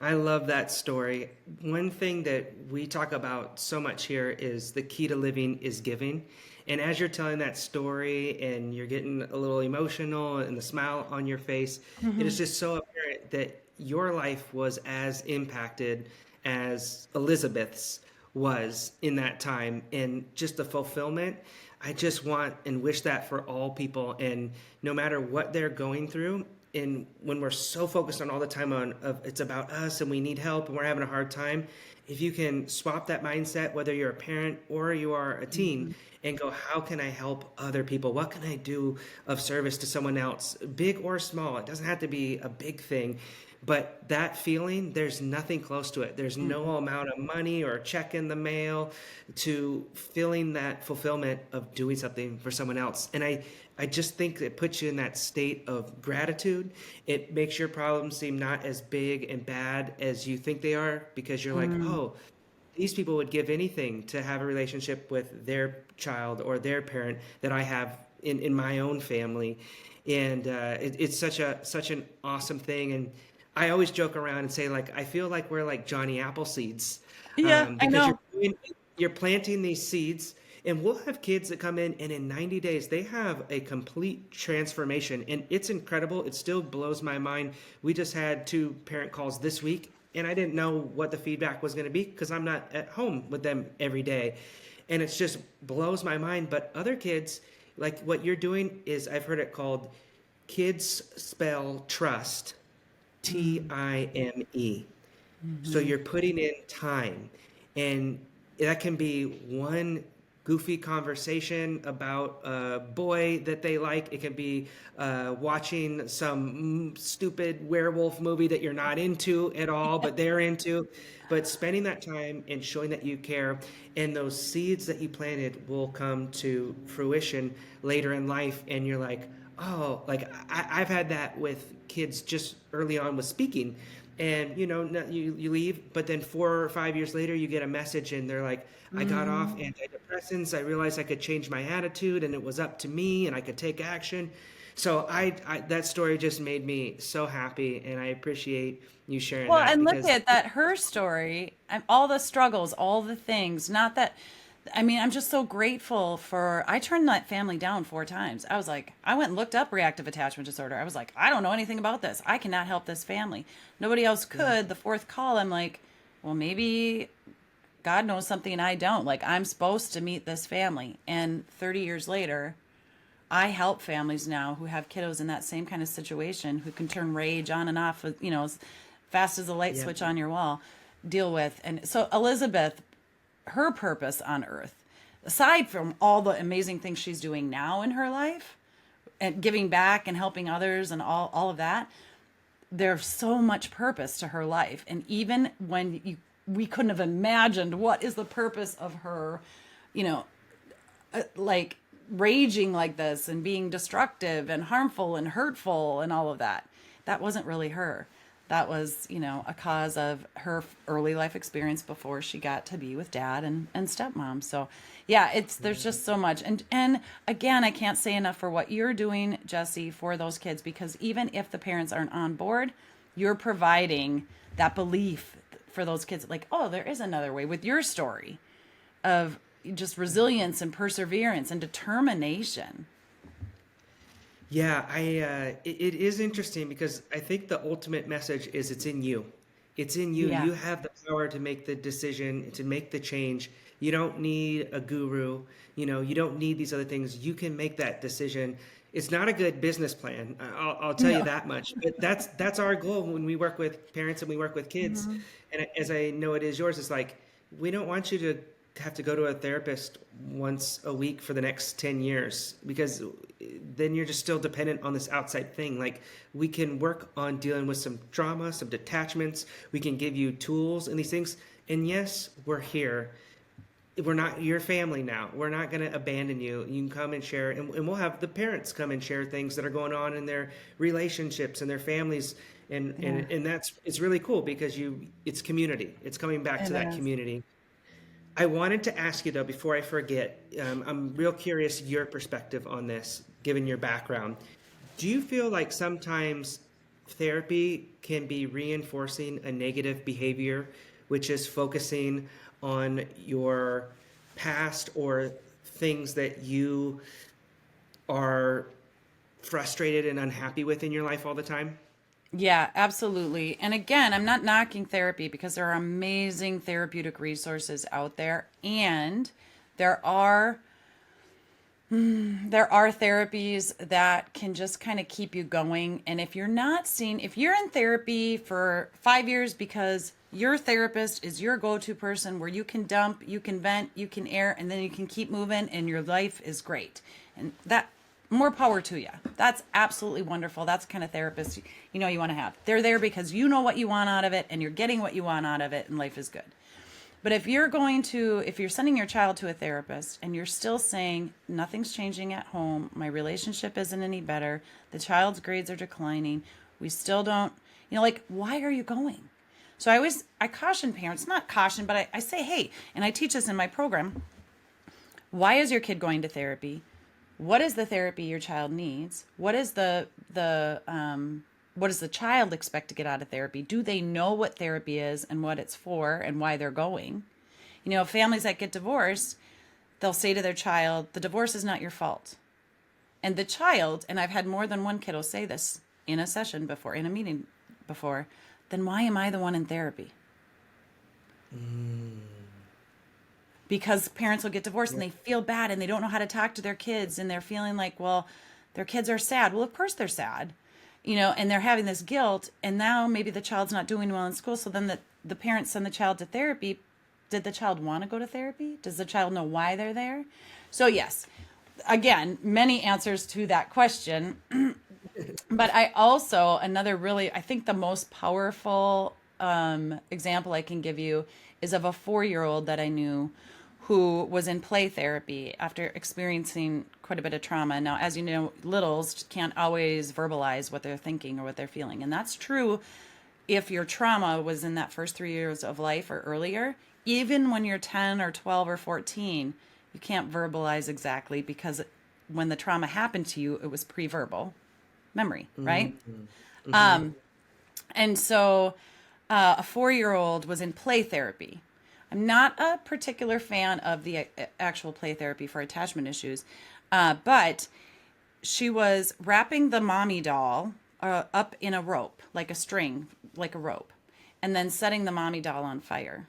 I love that story. One thing that we talk about so much here is the key to living is giving. And as you're telling that story and you're getting a little emotional and the smile on your face, it is just so apparent that your life was as impacted as Elizabeth's was in that time. And just the fulfillment, I just want and wish that for all people. And no matter what they're going through, and when we're so focused on all the time on it's about us and we need help and we're having a hard time, if you can swap that mindset, whether you're a parent or you are a teen, and go, how can I help other people? What can I do of service to someone else, big or small? It doesn't have to be a big thing. But that feeling, there's nothing close to it. There's no amount of money or a check in the mail to feeling that fulfillment of doing something for someone else. And I just think it puts you in that state of gratitude. It makes your problems seem not as big and bad as you think they are, because you're like, oh, these people would give anything to have a relationship with their child or their parent that I have in my own family. And it's such an awesome thing. And I always joke around and say, like, I feel like we're like Johnny Appleseeds. Yeah, I know. You're planting these seeds, and we'll have kids that come in, and in 90 days, they have a complete transformation. And it's incredible. It still blows my mind. We just had 2 parent calls this week, and I didn't know what the feedback was going to be because I'm not at home with them every day. And it just blows my mind. But other kids, like what you're doing is, I've heard it called Kids Spell Trust. Time. So you're putting in time, and that can be one goofy conversation about a boy that they like. It can be watching some stupid werewolf movie that you're not into at all, but they're into. But spending that time and showing that you care, and those seeds that you planted will come to fruition later in life. And you're like, oh, like I've had that with kids just early on with speaking. And, you leave, but then 4 or 5 years later, you get a message and they're like, I got off antidepressants. I realized I could change my attitude and it was up to me and I could take action. So that story just made me so happy, and I appreciate you sharing that. And look at that, her story, and all the struggles, all the things, not that I mean, I'm just so grateful I turned that family down 4 times. I was like, I went and looked up reactive attachment disorder. I was like, I don't know anything about this. I cannot help this family. Nobody else Yeah. could. The fourth call, I'm like, well, maybe God knows something I don't. Like, I'm supposed to meet this family. And 30 years later, I help families now who have kiddos in that same kind of situation, who can turn rage on and off, as fast as a light Yeah. switch on your wall, deal with. And so Elizabeth, her purpose on earth, aside from all the amazing things she's doing now in her life and giving back and helping others and all of that, there's so much purpose to her life. And even when we couldn't have imagined what is the purpose of her, you know, like raging like this and being destructive and harmful and hurtful and all of that. That wasn't really her. That was, a cause of her early life experience before she got to be with dad and stepmom. So yeah, there's just so much. And again, I can't say enough for what you're doing, Jesse, for those kids, because even if the parents aren't on board, you're providing that belief for those kids, like, oh, there is another way, with your story of just resilience and perseverance and determination. Yeah, it is interesting because I think the ultimate message is it's in you. It's in you. Yeah. You have the power to make the decision, to make the change. You don't need a guru. You don't need these other things. You can make that decision. It's not a good business plan. I'll tell you No. that much. But that's our goal when we work with parents and we work with kids. Mm-hmm. And as I know it is yours, it's like we don't want you to have to go to a therapist once a week for the next 10 years because then you're just still dependent on this outside thing. Like we can work on dealing with some trauma, some detachments. We can give you tools and these things. And yes, we're here. We're not your family now. We're not going to abandon you. You can come and share, and we'll have the parents come and share things that are going on in their relationships and their families. And, Yeah, and it's really cool because it's community. It's coming back it to that is. community. I wanted to ask you though, before I forget, I'm real curious your perspective on this, given your background. Do you feel like sometimes therapy can be reinforcing a negative behavior, which is focusing on your past or things that you are frustrated and unhappy with in your life all the time? Yeah, absolutely. And again, I'm not knocking therapy because there are amazing therapeutic resources out there, and there are therapies that can just kind of keep you going. And if you're in therapy for 5 years because your therapist is your go-to person where you can dump, you can vent, you can air, and then you can keep moving and your life is great. And that, more power to you. That's absolutely wonderful. That's the kind of therapist you want to have. They're there because you know what you want out of it and you're getting what you want out of it and life is good. But if you're sending your child to a therapist and you're still saying nothing's changing at home, my relationship isn't any better, the child's grades are declining, we still don't, like, why are you going? So I caution parents, not caution, but I say, hey, and I teach this in my program. Why is your kid going to therapy? What is the therapy your child needs? What does the child expect to get out of therapy? Do they know what therapy is and what it's for and why they're going? Families that get divorced, they'll say to their child, the divorce is not your fault. And the child, and I've had more than one kiddo say this in a session before, in a meeting before, then why am I the one in therapy? Because parents will get divorced and they feel bad and they don't know how to talk to their kids and they're feeling like, well, their kids are sad. Well, of course they're sad, and they're having this guilt. And now maybe the child's not doing well in school. So then the parents send the child to therapy. Did the child want to go to therapy? Does the child know why they're there? So yes, again, many answers to that question. But I also, I think the most powerful example I can give you is of a 4-year-old that I knew who was in play therapy after experiencing quite a bit of trauma. Now, as you know, littles can't always verbalize what they're thinking or what they're feeling. And that's true if your trauma was in that first 3 years of life or earlier. Even when you're 10 or 12 or 14, you can't verbalize exactly because when the trauma happened to you, it was pre-verbal memory, right? And so a 4-year-old was in play therapy I'm not a particular fan of the actual play therapy for attachment issues, but she was wrapping the mommy doll up in a rope, like a string, like a rope, and then setting the mommy doll on fire.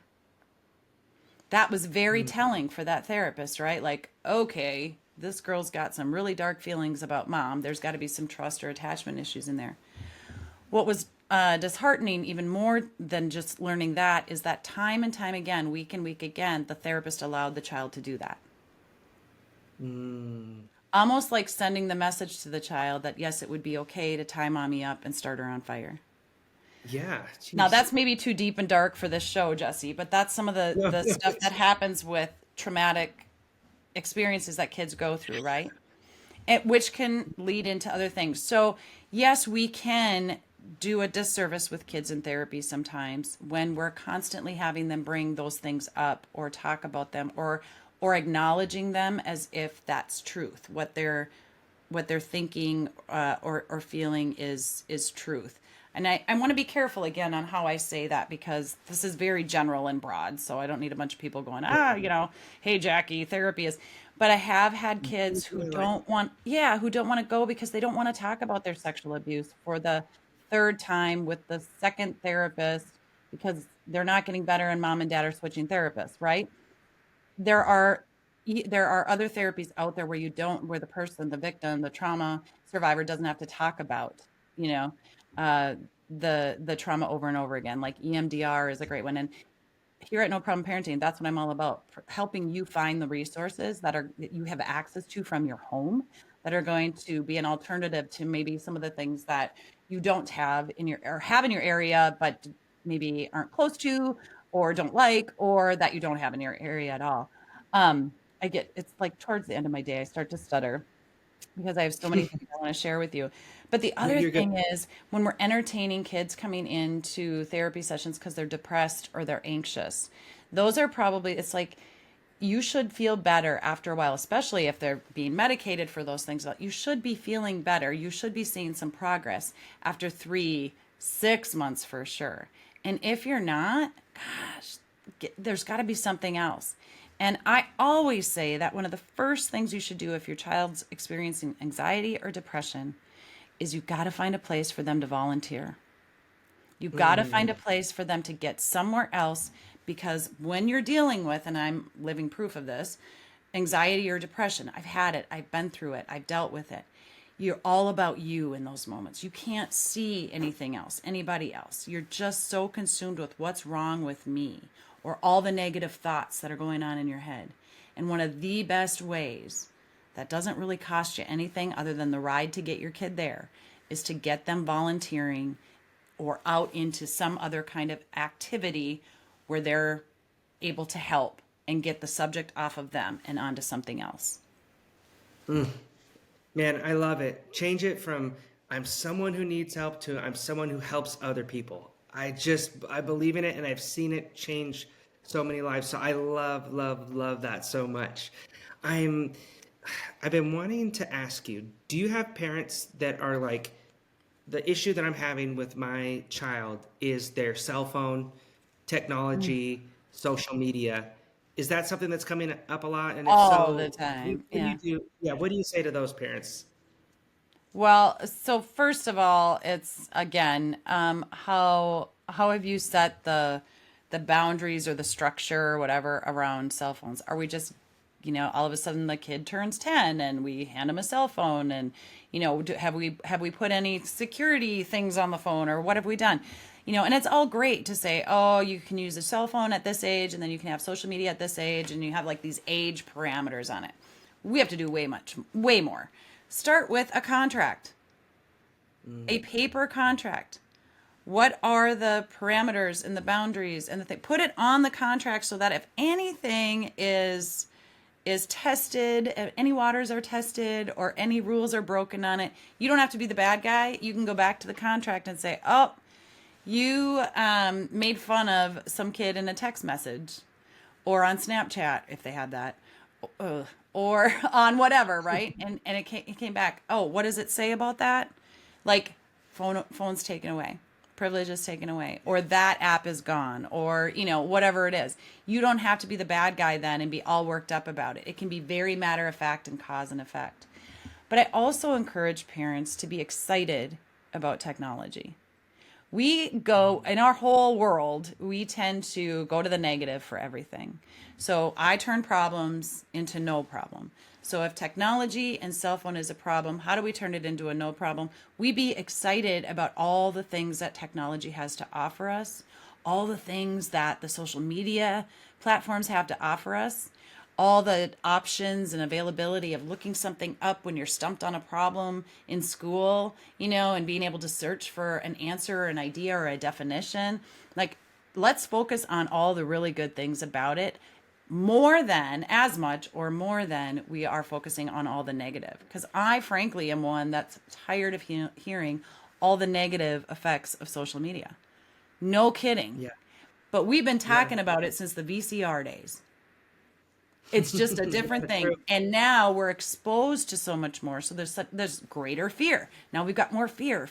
That was very telling for that therapist, right? Like, okay, this girl's got some really dark feelings about mom. There's got to be some trust or attachment issues in there. What was disheartening, even more than just learning that, is that time and time again, week and week again, the therapist allowed the child to do that. Mm. Almost like sending the message to the child that, yes, it would be okay to tie mommy up and start her on fire. Yeah. Now, Jeez. that's maybe too deep and dark for this show, Jesse, but that's some of No, the no, stuff that happens with traumatic experiences that kids go through, right? Which can lead into other things. So, yes, we can do a disservice with kids in therapy sometimes when we're constantly having them bring those things up or talk about them or acknowledging them as if that's truth. What they're thinking or feeling is truth. And I want to be careful again on how I say that because this is very general and broad. So I don't need a bunch of people going, hey, Jackie, therapy is. But I have had kids who really like who don't want to go because they don't want to talk about their sexual abuse for the third time with the second therapist because they're not getting better and mom and dad are switching therapists, right? there are there are other therapies out there where where the person, the victim, the trauma survivor doesn't have to talk about, you know, uh, the trauma over and over again. Like EMDR is a great one. And here at No Problem Parenting, that's what I'm all about, helping you find the resources that you have access to from your home that are going to be an alternative to maybe some of the things that you don't have in your or have in your area, but maybe aren't close to or don't like or that you don't have in your area at all. It's like towards the end of my day, I start to stutter because I have so many things I want to share with you. But the no, other you're good. thing is when we're entertaining kids coming into therapy sessions because they're depressed or they're anxious, those are probably, it's like you should feel better after a while, especially if they're being medicated for those things. You should be feeling better. You should be seeing some progress after 3, 6 months for sure. And if you're not, gosh, there's got to be something else. And I always say that one of the first things you should do if your child's experiencing anxiety or depression is you've got to find a place for them to volunteer. You've got to find a Mm. place for them to get somewhere else because when you're dealing with, and I'm living proof of this, anxiety or depression, I've had it, I've been through it, I've dealt with it. You're all about you in those moments. You can't see anything else, anybody else. You're just so consumed with what's wrong with me or all the negative thoughts that are going on in your head. And one of the best ways that doesn't really cost you anything other than the ride to get your kid there is to get them volunteering or out into some other kind of activity where they're able to help and get the subject off of them and onto something else. Man, I love it. Change it from I'm someone who needs help to I'm someone who helps other people. I believe in it and I've seen it change so many lives. So I love, love, love that so much. I'm I've been wanting to ask you, do you have parents that are like the issue that I'm having with my child is their cell phone, technology, social media? Is that something that's coming up a lot? And if All the so, time. what do Yeah. you do? Yeah, what do you say to those parents? Well, so first of all, it's again, how have you set the boundaries or the structure or whatever around cell phones? Are we just, all of a sudden the kid turns 10 and we hand him a cell phone and, have we put any security things on the phone or what have we done? And it's all great to say, oh, you can use a cell phone at this age and then you can have social media at this age and you have like these age parameters on it. We have to do way more. Start with a contract, a paper contract. What are the parameters and the boundaries and the thing? Put it on the contract so that if anything is tested, if any waters are tested or any rules are broken on it, you don't have to be the bad guy. You can go back to the contract and say, oh, you made fun of some kid in a text message or on Snapchat if they had that, or on whatever, right? And it came back. Oh, what does it say about that? Like phones taken away. privilege is taken away, or that app is gone, or, whatever it is. You don't have to be the bad guy then and be all worked up about it. It can be very matter of fact and cause and effect. But I also encourage parents to be excited about technology. We go, in our whole world, we tend to go to the negative for everything. So I turn problems into no problem. So if technology and cell phone is a problem, how do we turn it into a no problem? We be excited about all the things that technology has to offer us, all the things that the social media platforms have to offer us, all the options and availability of looking something up when you're stumped on a problem in school, and being able to search for an answer or an idea or a definition. Like, let's focus on all the really good things about it, more than, as much or more than we are focusing on all the negative. Because I frankly am one that's tired of hearing all the negative effects of social media. No kidding. Yeah. But we've been talking about it since the VCR days. It's just a different thing. And now we're exposed to so much more. So there's greater fear. Now we've got more fear.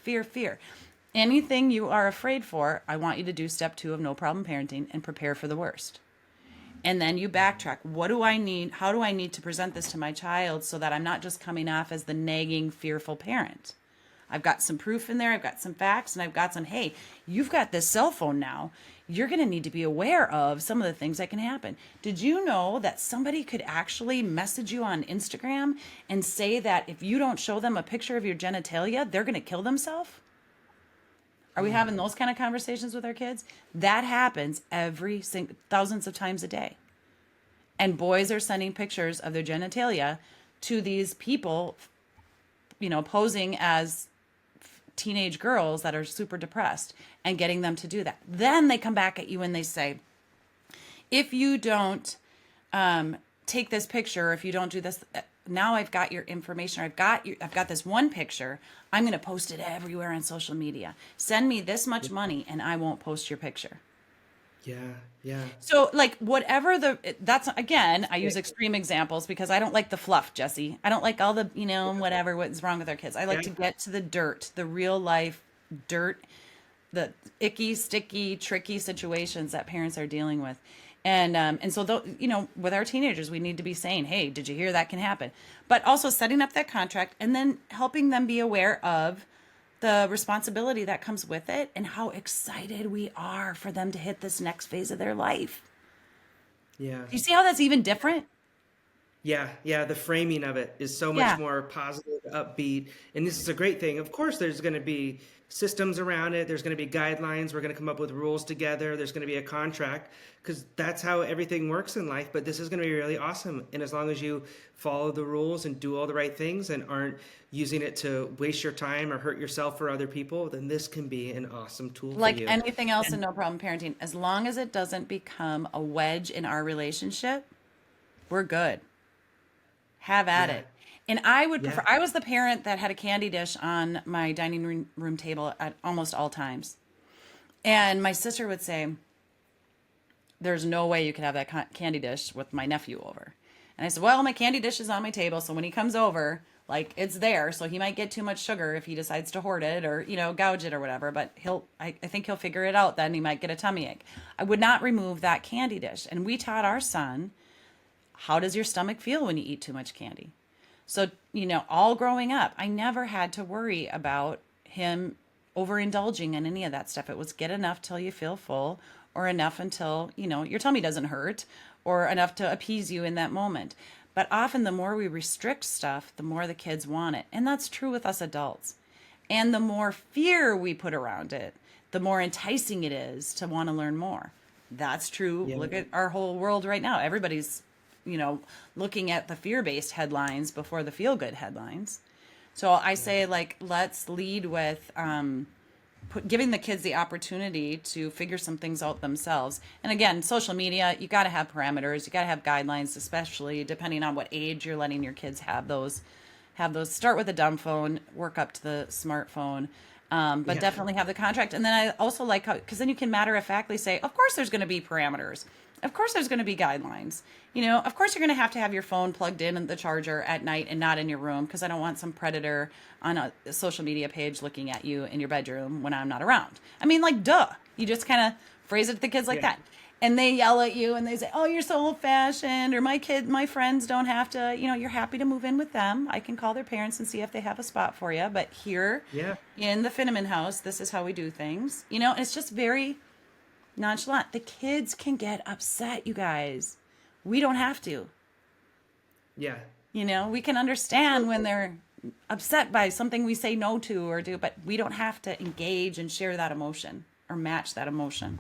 Anything you are afraid for, I want you to do step 2 of no problem parenting and prepare for the worst. And then you backtrack. What do I need? How do I need to present this to my child so that I'm not just coming off as the nagging, fearful parent? I've got some proof in there. I've got some facts, and I've got some, hey, you've got this cell phone now. You're going to need to be aware of some of the things that can happen. Did you know that somebody could actually message you on Instagram and say that if you don't show them a picture of your genitalia, they're going to kill themselves? Are we having those kind of conversations with our kids? That happens thousands of times a day. And boys are sending pictures of their genitalia to these people, posing as teenage girls that are super depressed and getting them to do that. Then they come back at you and they say, if you don't take this picture, if you don't do this, now I've got your information. I've got this one picture. I'm going to post it everywhere on social media. Send me this much money and I won't post your picture. Yeah. So like whatever that's, again, I use extreme examples because I don't like the fluff, Jesse. I don't like all the, what's wrong with our kids. I like to get to the dirt, the real life dirt, the icky, sticky, tricky situations that parents are dealing with. And so, with our teenagers, we need to be saying, hey, did you hear that can happen? But also setting up that contract and then helping them be aware of the responsibility that comes with it and how excited we are for them to hit this next phase of their life. Yeah. Do you see how that's even different? Yeah. The framing of it is so much more positive, upbeat. And this is a great thing. Of course, there's going to be systems around it. There's going to be guidelines. We're going to come up with rules together. There's going to be a contract because that's how everything works in life. But this is going to be really awesome. And as long as you follow the rules and do all the right things and aren't using it to waste your time or hurt yourself or other people, then this can be an awesome tool for you. Like anything else in no problem parenting, as long as it doesn't become a wedge in our relationship, we're good. Have at it. And I would prefer, I was the parent that had a candy dish on my dining room table at almost all times. And my sister would say, there's no way you could have that candy dish with my nephew over. And I said, well, my candy dish is on my table. So when he comes over, like it's there. So he might get too much sugar if he decides to hoard it or, gouge it or whatever. But I think he'll figure it out then. He might get a tummy ache. I would not remove that candy dish. And we taught our son, how does your stomach feel when you eat too much candy? So, all growing up, I never had to worry about him overindulging in any of that stuff. It was get enough till you feel full or enough until, your tummy doesn't hurt or enough to appease you in that moment. But often the more we restrict stuff, the more the kids want it. And that's true with us adults. And the more fear we put around it, the more enticing it is to want to learn more. That's true. Yeah. Look at our whole world right now. Everybody's looking at the fear-based headlines before the feel-good headlines. So I say, let's lead with giving the kids the opportunity to figure some things out themselves. And again, social media, you got to have parameters. You got to have guidelines, especially depending on what age you're letting your kids have those. Start with a dumb phone, work up to the smartphone. Definitely have the contract. And then I also like how, because then you can matter-of-factly say, of course there's going to be parameters. Of course, there's going to be guidelines. Of course, you're going to have your phone plugged in the charger at night and not in your room because I don't want some predator on a social media page looking at you in your bedroom when I'm not around. I mean, like, duh. You just kind of phrase it to the kids like that. And they yell at you and they say, oh, you're so old fashioned, or my friends don't have to, you're happy to move in with them. I can call their parents and see if they have a spot for you. But here in the Finneman house, this is how we do things, and it's just very nonchalant. The kids can get upset, you guys. We don't have to. Yeah. We can understand when they're upset by something we say no to or do, but we don't have to engage and share that emotion or match that emotion.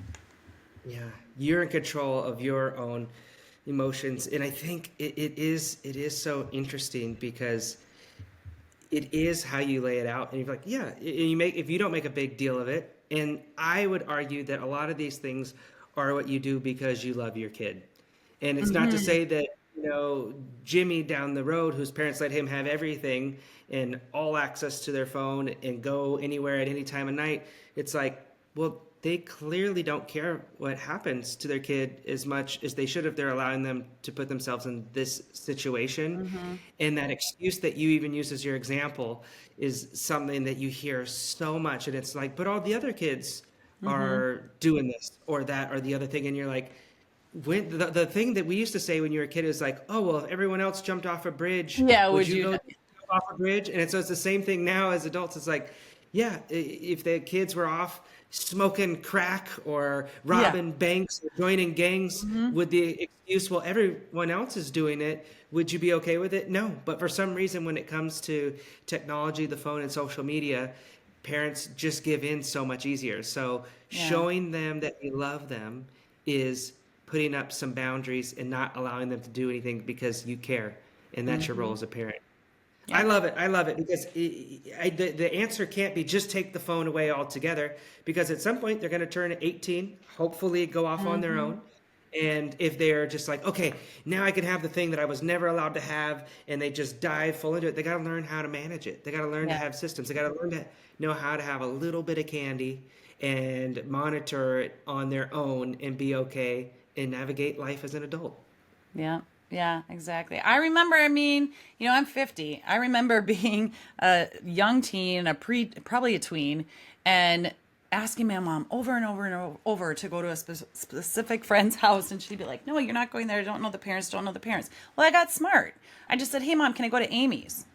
Yeah, you're in control of your own emotions, and I think it is so interesting because it is how you lay it out, and you're like, yeah, if you don't make a big deal of it, and I would argue that a lot of these things are what you do because you love your kid, and it's not to say that Jimmy down the road, whose parents let him have everything and all access to their phone and go anywhere at any time of night. It's like, well, they clearly don't care what happens to their kid as much as they should if they're allowing them to put themselves in this situation. And that excuse that you even use as your example is something that you hear so much. And it's like, but all the other kids are doing this or that or the other thing. And you're like, when the thing that we used to say when you were a kid is like, oh, well, if everyone else jumped off a bridge, would you go jump off a bridge? And so it's the same thing now as adults. It's like, yeah, if the kids were off smoking crack or robbing banks or joining gangs with the excuse, well, everyone else is doing it, would you be okay with it? No. But for some reason, when it comes to technology, the phone and social media, parents just give in so much easier. So showing them that you love them is putting up some boundaries and not allowing them to do anything because you care. And that's your role as a parent. Yeah. I love it because the answer can't be just take the phone away altogether, because at some point they're going to turn 18, hopefully go off on their own. And if they're just like, okay, now I can have the thing that I was never allowed to have, and they just dive full into it, they got to learn how to manage it. They got to learn to have systems. They got to learn to know how to have a little bit of candy and monitor it on their own and be okay and navigate life as an adult. Yeah. Yeah, exactly. I remember, I'm 50. I remember being a young teen, probably a tween, and asking my mom over and over and over to go to a specific friend's house. And she'd be like, no, you're not going there. Don't know the parents. Well, I got smart. I just said, hey, Mom, can I go to Amy's?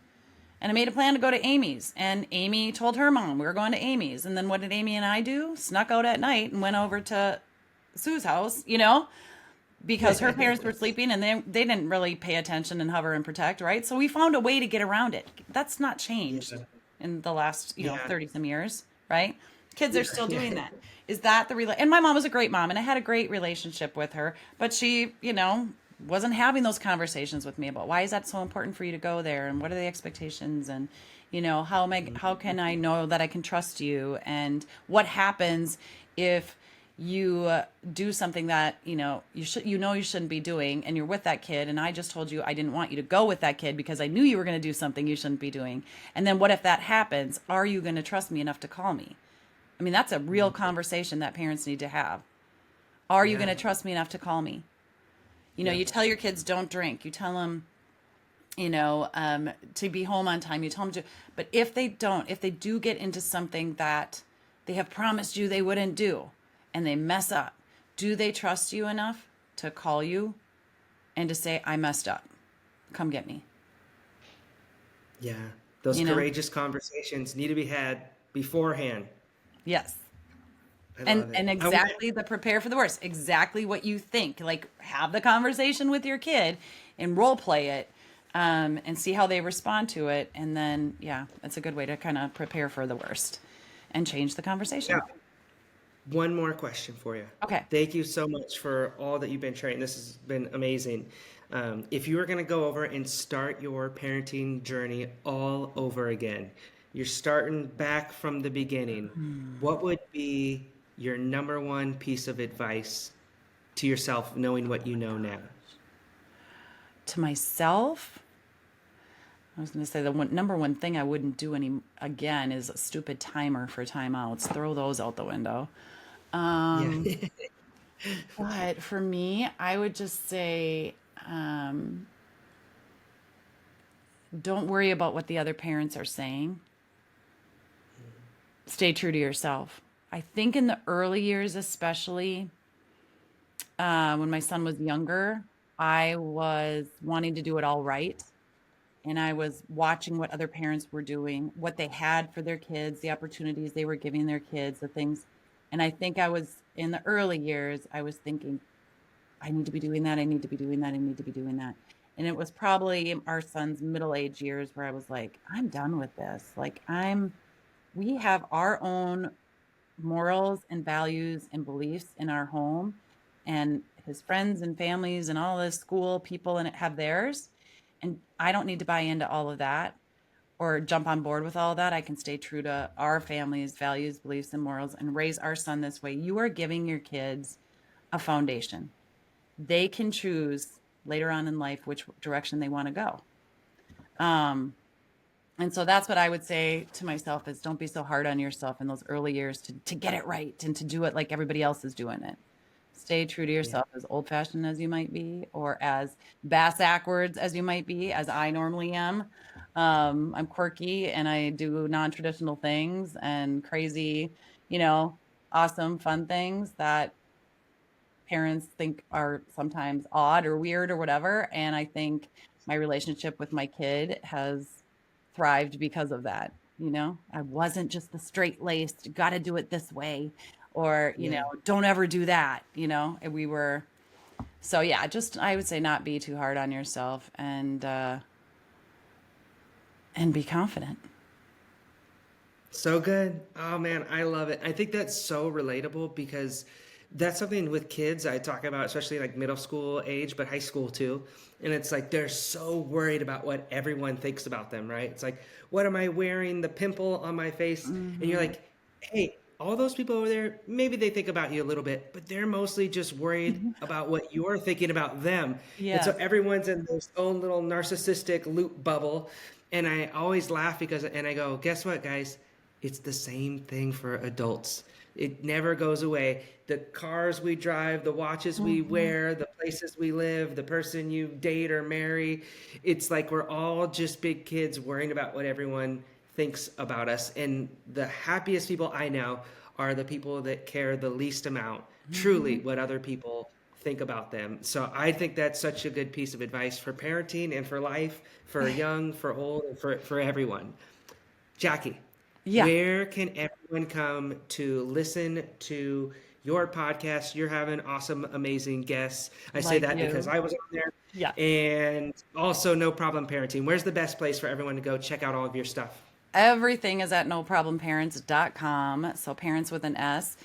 And I made a plan to go to Amy's. And Amy told her mom we were going to Amy's. And then what did Amy and I do? Snuck out at night and went over to Sue's house, because her parents were sleeping and they didn't really pay attention and hover and protect, right? So we found a way to get around it. That's not changed in the last, 30 some years, right? Kids are still doing that. Is that and my mom was a great mom and I had a great relationship with her, but she, wasn't having those conversations with me about why is that so important for you to go there and what are the expectations and, how can I know that I can trust you, and what happens if you do something that you shouldn't be doing, and you're with that kid, and I just told you I didn't want you to go with that kid because I knew you were going to do something you shouldn't be doing. And then what if that happens? Are you going to trust me enough to call me? That's a real conversation that parents need to have. Are you going to trust me enough to call me? You tell your kids don't drink. You tell them to be home on time. You tell them to, but if they do get into something that they have promised you they wouldn't do, and they mess up, do they trust you enough to call you and to say, I messed up, come get me? Yeah, those courageous conversations need to be had beforehand. Yes. And exactly the prepare for the worst, exactly what you think. Like, have the conversation with your kid and role play it, and see how they respond to it. And then, it's a good way to kind of prepare for the worst and change the conversation. Yeah. One more question for you. Okay. Thank you so much for all that you've been sharing. This has been amazing. If you were going to go over and start your parenting journey all over again, you're starting back from the beginning, what would be your number one piece of advice to yourself, knowing what you know now? To myself, I was going to say the number one thing I wouldn't do again is a stupid timer for timeouts. Throw those out the window. But for me, I would just say, don't worry about what the other parents are saying. Stay true to yourself. I think in the early years, especially when my son was younger, I was wanting to do it all right. And I was watching what other parents were doing, what they had for their kids, the opportunities they were giving their kids, the things. And I think I was in the early years, I was thinking, I need to be doing that. I need to be doing that. I need to be doing that. And it was probably our son's middle age years where I was like, I'm done with this. We have our own morals and values and beliefs in our home, and his friends and families and all the school people and it have theirs. And I don't need to buy into all of that or jump on board with all of that. I can stay true to our family's values, beliefs, and morals and raise our son this way. You are giving your kids a foundation. They can choose later on in life which direction they want to go. And so that's what I would say to myself is don't be so hard on yourself in those early years to get it right and to do it like everybody else is doing it. Stay true to Yeah. yourself, as old fashioned as you might be, or as bass backwards as you might be, as I normally am. I'm quirky and I do non traditional things and crazy, you know, awesome, fun things that parents think are sometimes odd or weird or whatever. And I think my relationship with my kid has thrived because of that. I wasn't just the straight laced, got to do it this way, or, Yeah. don't ever do that. And we were, so yeah, just, I would say not be too hard on yourself and be confident. So good. Oh man, I love it. I think that's so relatable because that's something with kids I talk about, especially like middle school age, but high school too. And it's like they're so worried about what everyone thinks about them, right? It's like, what am I wearing? The pimple on my face. And you're Hmm. like, hey, all those people over there, maybe they think about you a little bit, but they're mostly just worried about what you're thinking about them. And so Yes. everyone's in their own little narcissistic loop bubble. And I always laugh and I go, guess what, guys? It's the same thing for adults. It never goes away. The cars we drive, the watches we Hmm. wear, the places we live, the person you date or marry, it's like we're all just big kids worrying about what everyone thinks about us. And the happiest people I know are the people that care the least amount, truly, Hmm. what other people think about them. So I think that's such a good piece of advice for parenting and for life, for young, for old, and for everyone. Jackie, Yeah, where can everyone come to listen to your podcast? You're having awesome, amazing guests. I say like that because you. I was on there. Yeah. And also, No Problem Parenting. Where's the best place for everyone to go check out all of your stuff? Everything is at noproblemparents.com. So parents with an S.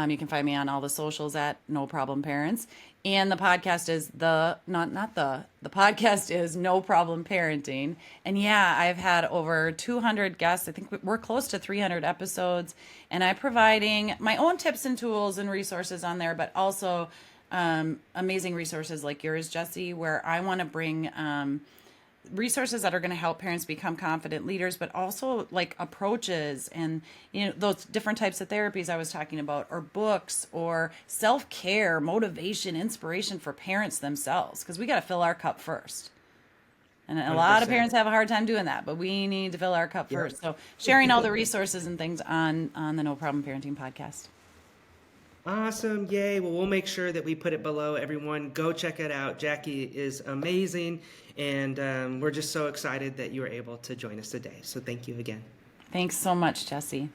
You can find me on all the socials at No Problem Parents. And the podcast is the podcast is No Problem Parenting. And yeah, I've had over 200 guests. I think we're close to 300 episodes. And I'm providing my own tips and tools and resources on there, but also amazing resources like yours, Jesse, where I want to bring resources that are going to help parents become confident leaders, but also like approaches and those different types of therapies I was talking about, or books, or self-care, motivation, inspiration for parents themselves, because we got to fill our cup first. And a lot of 100%. parents have a hard time doing that, but we need to fill our cup Yep. first. So sharing all the resources and things on the No Problem Parenting podcast. Awesome. Yay. Well, we'll make sure that we put it below. Everyone, go check it out. Jackie is amazing. And we're just so excited that you were able to join us today. So thank you again. Thanks so much, Jesse.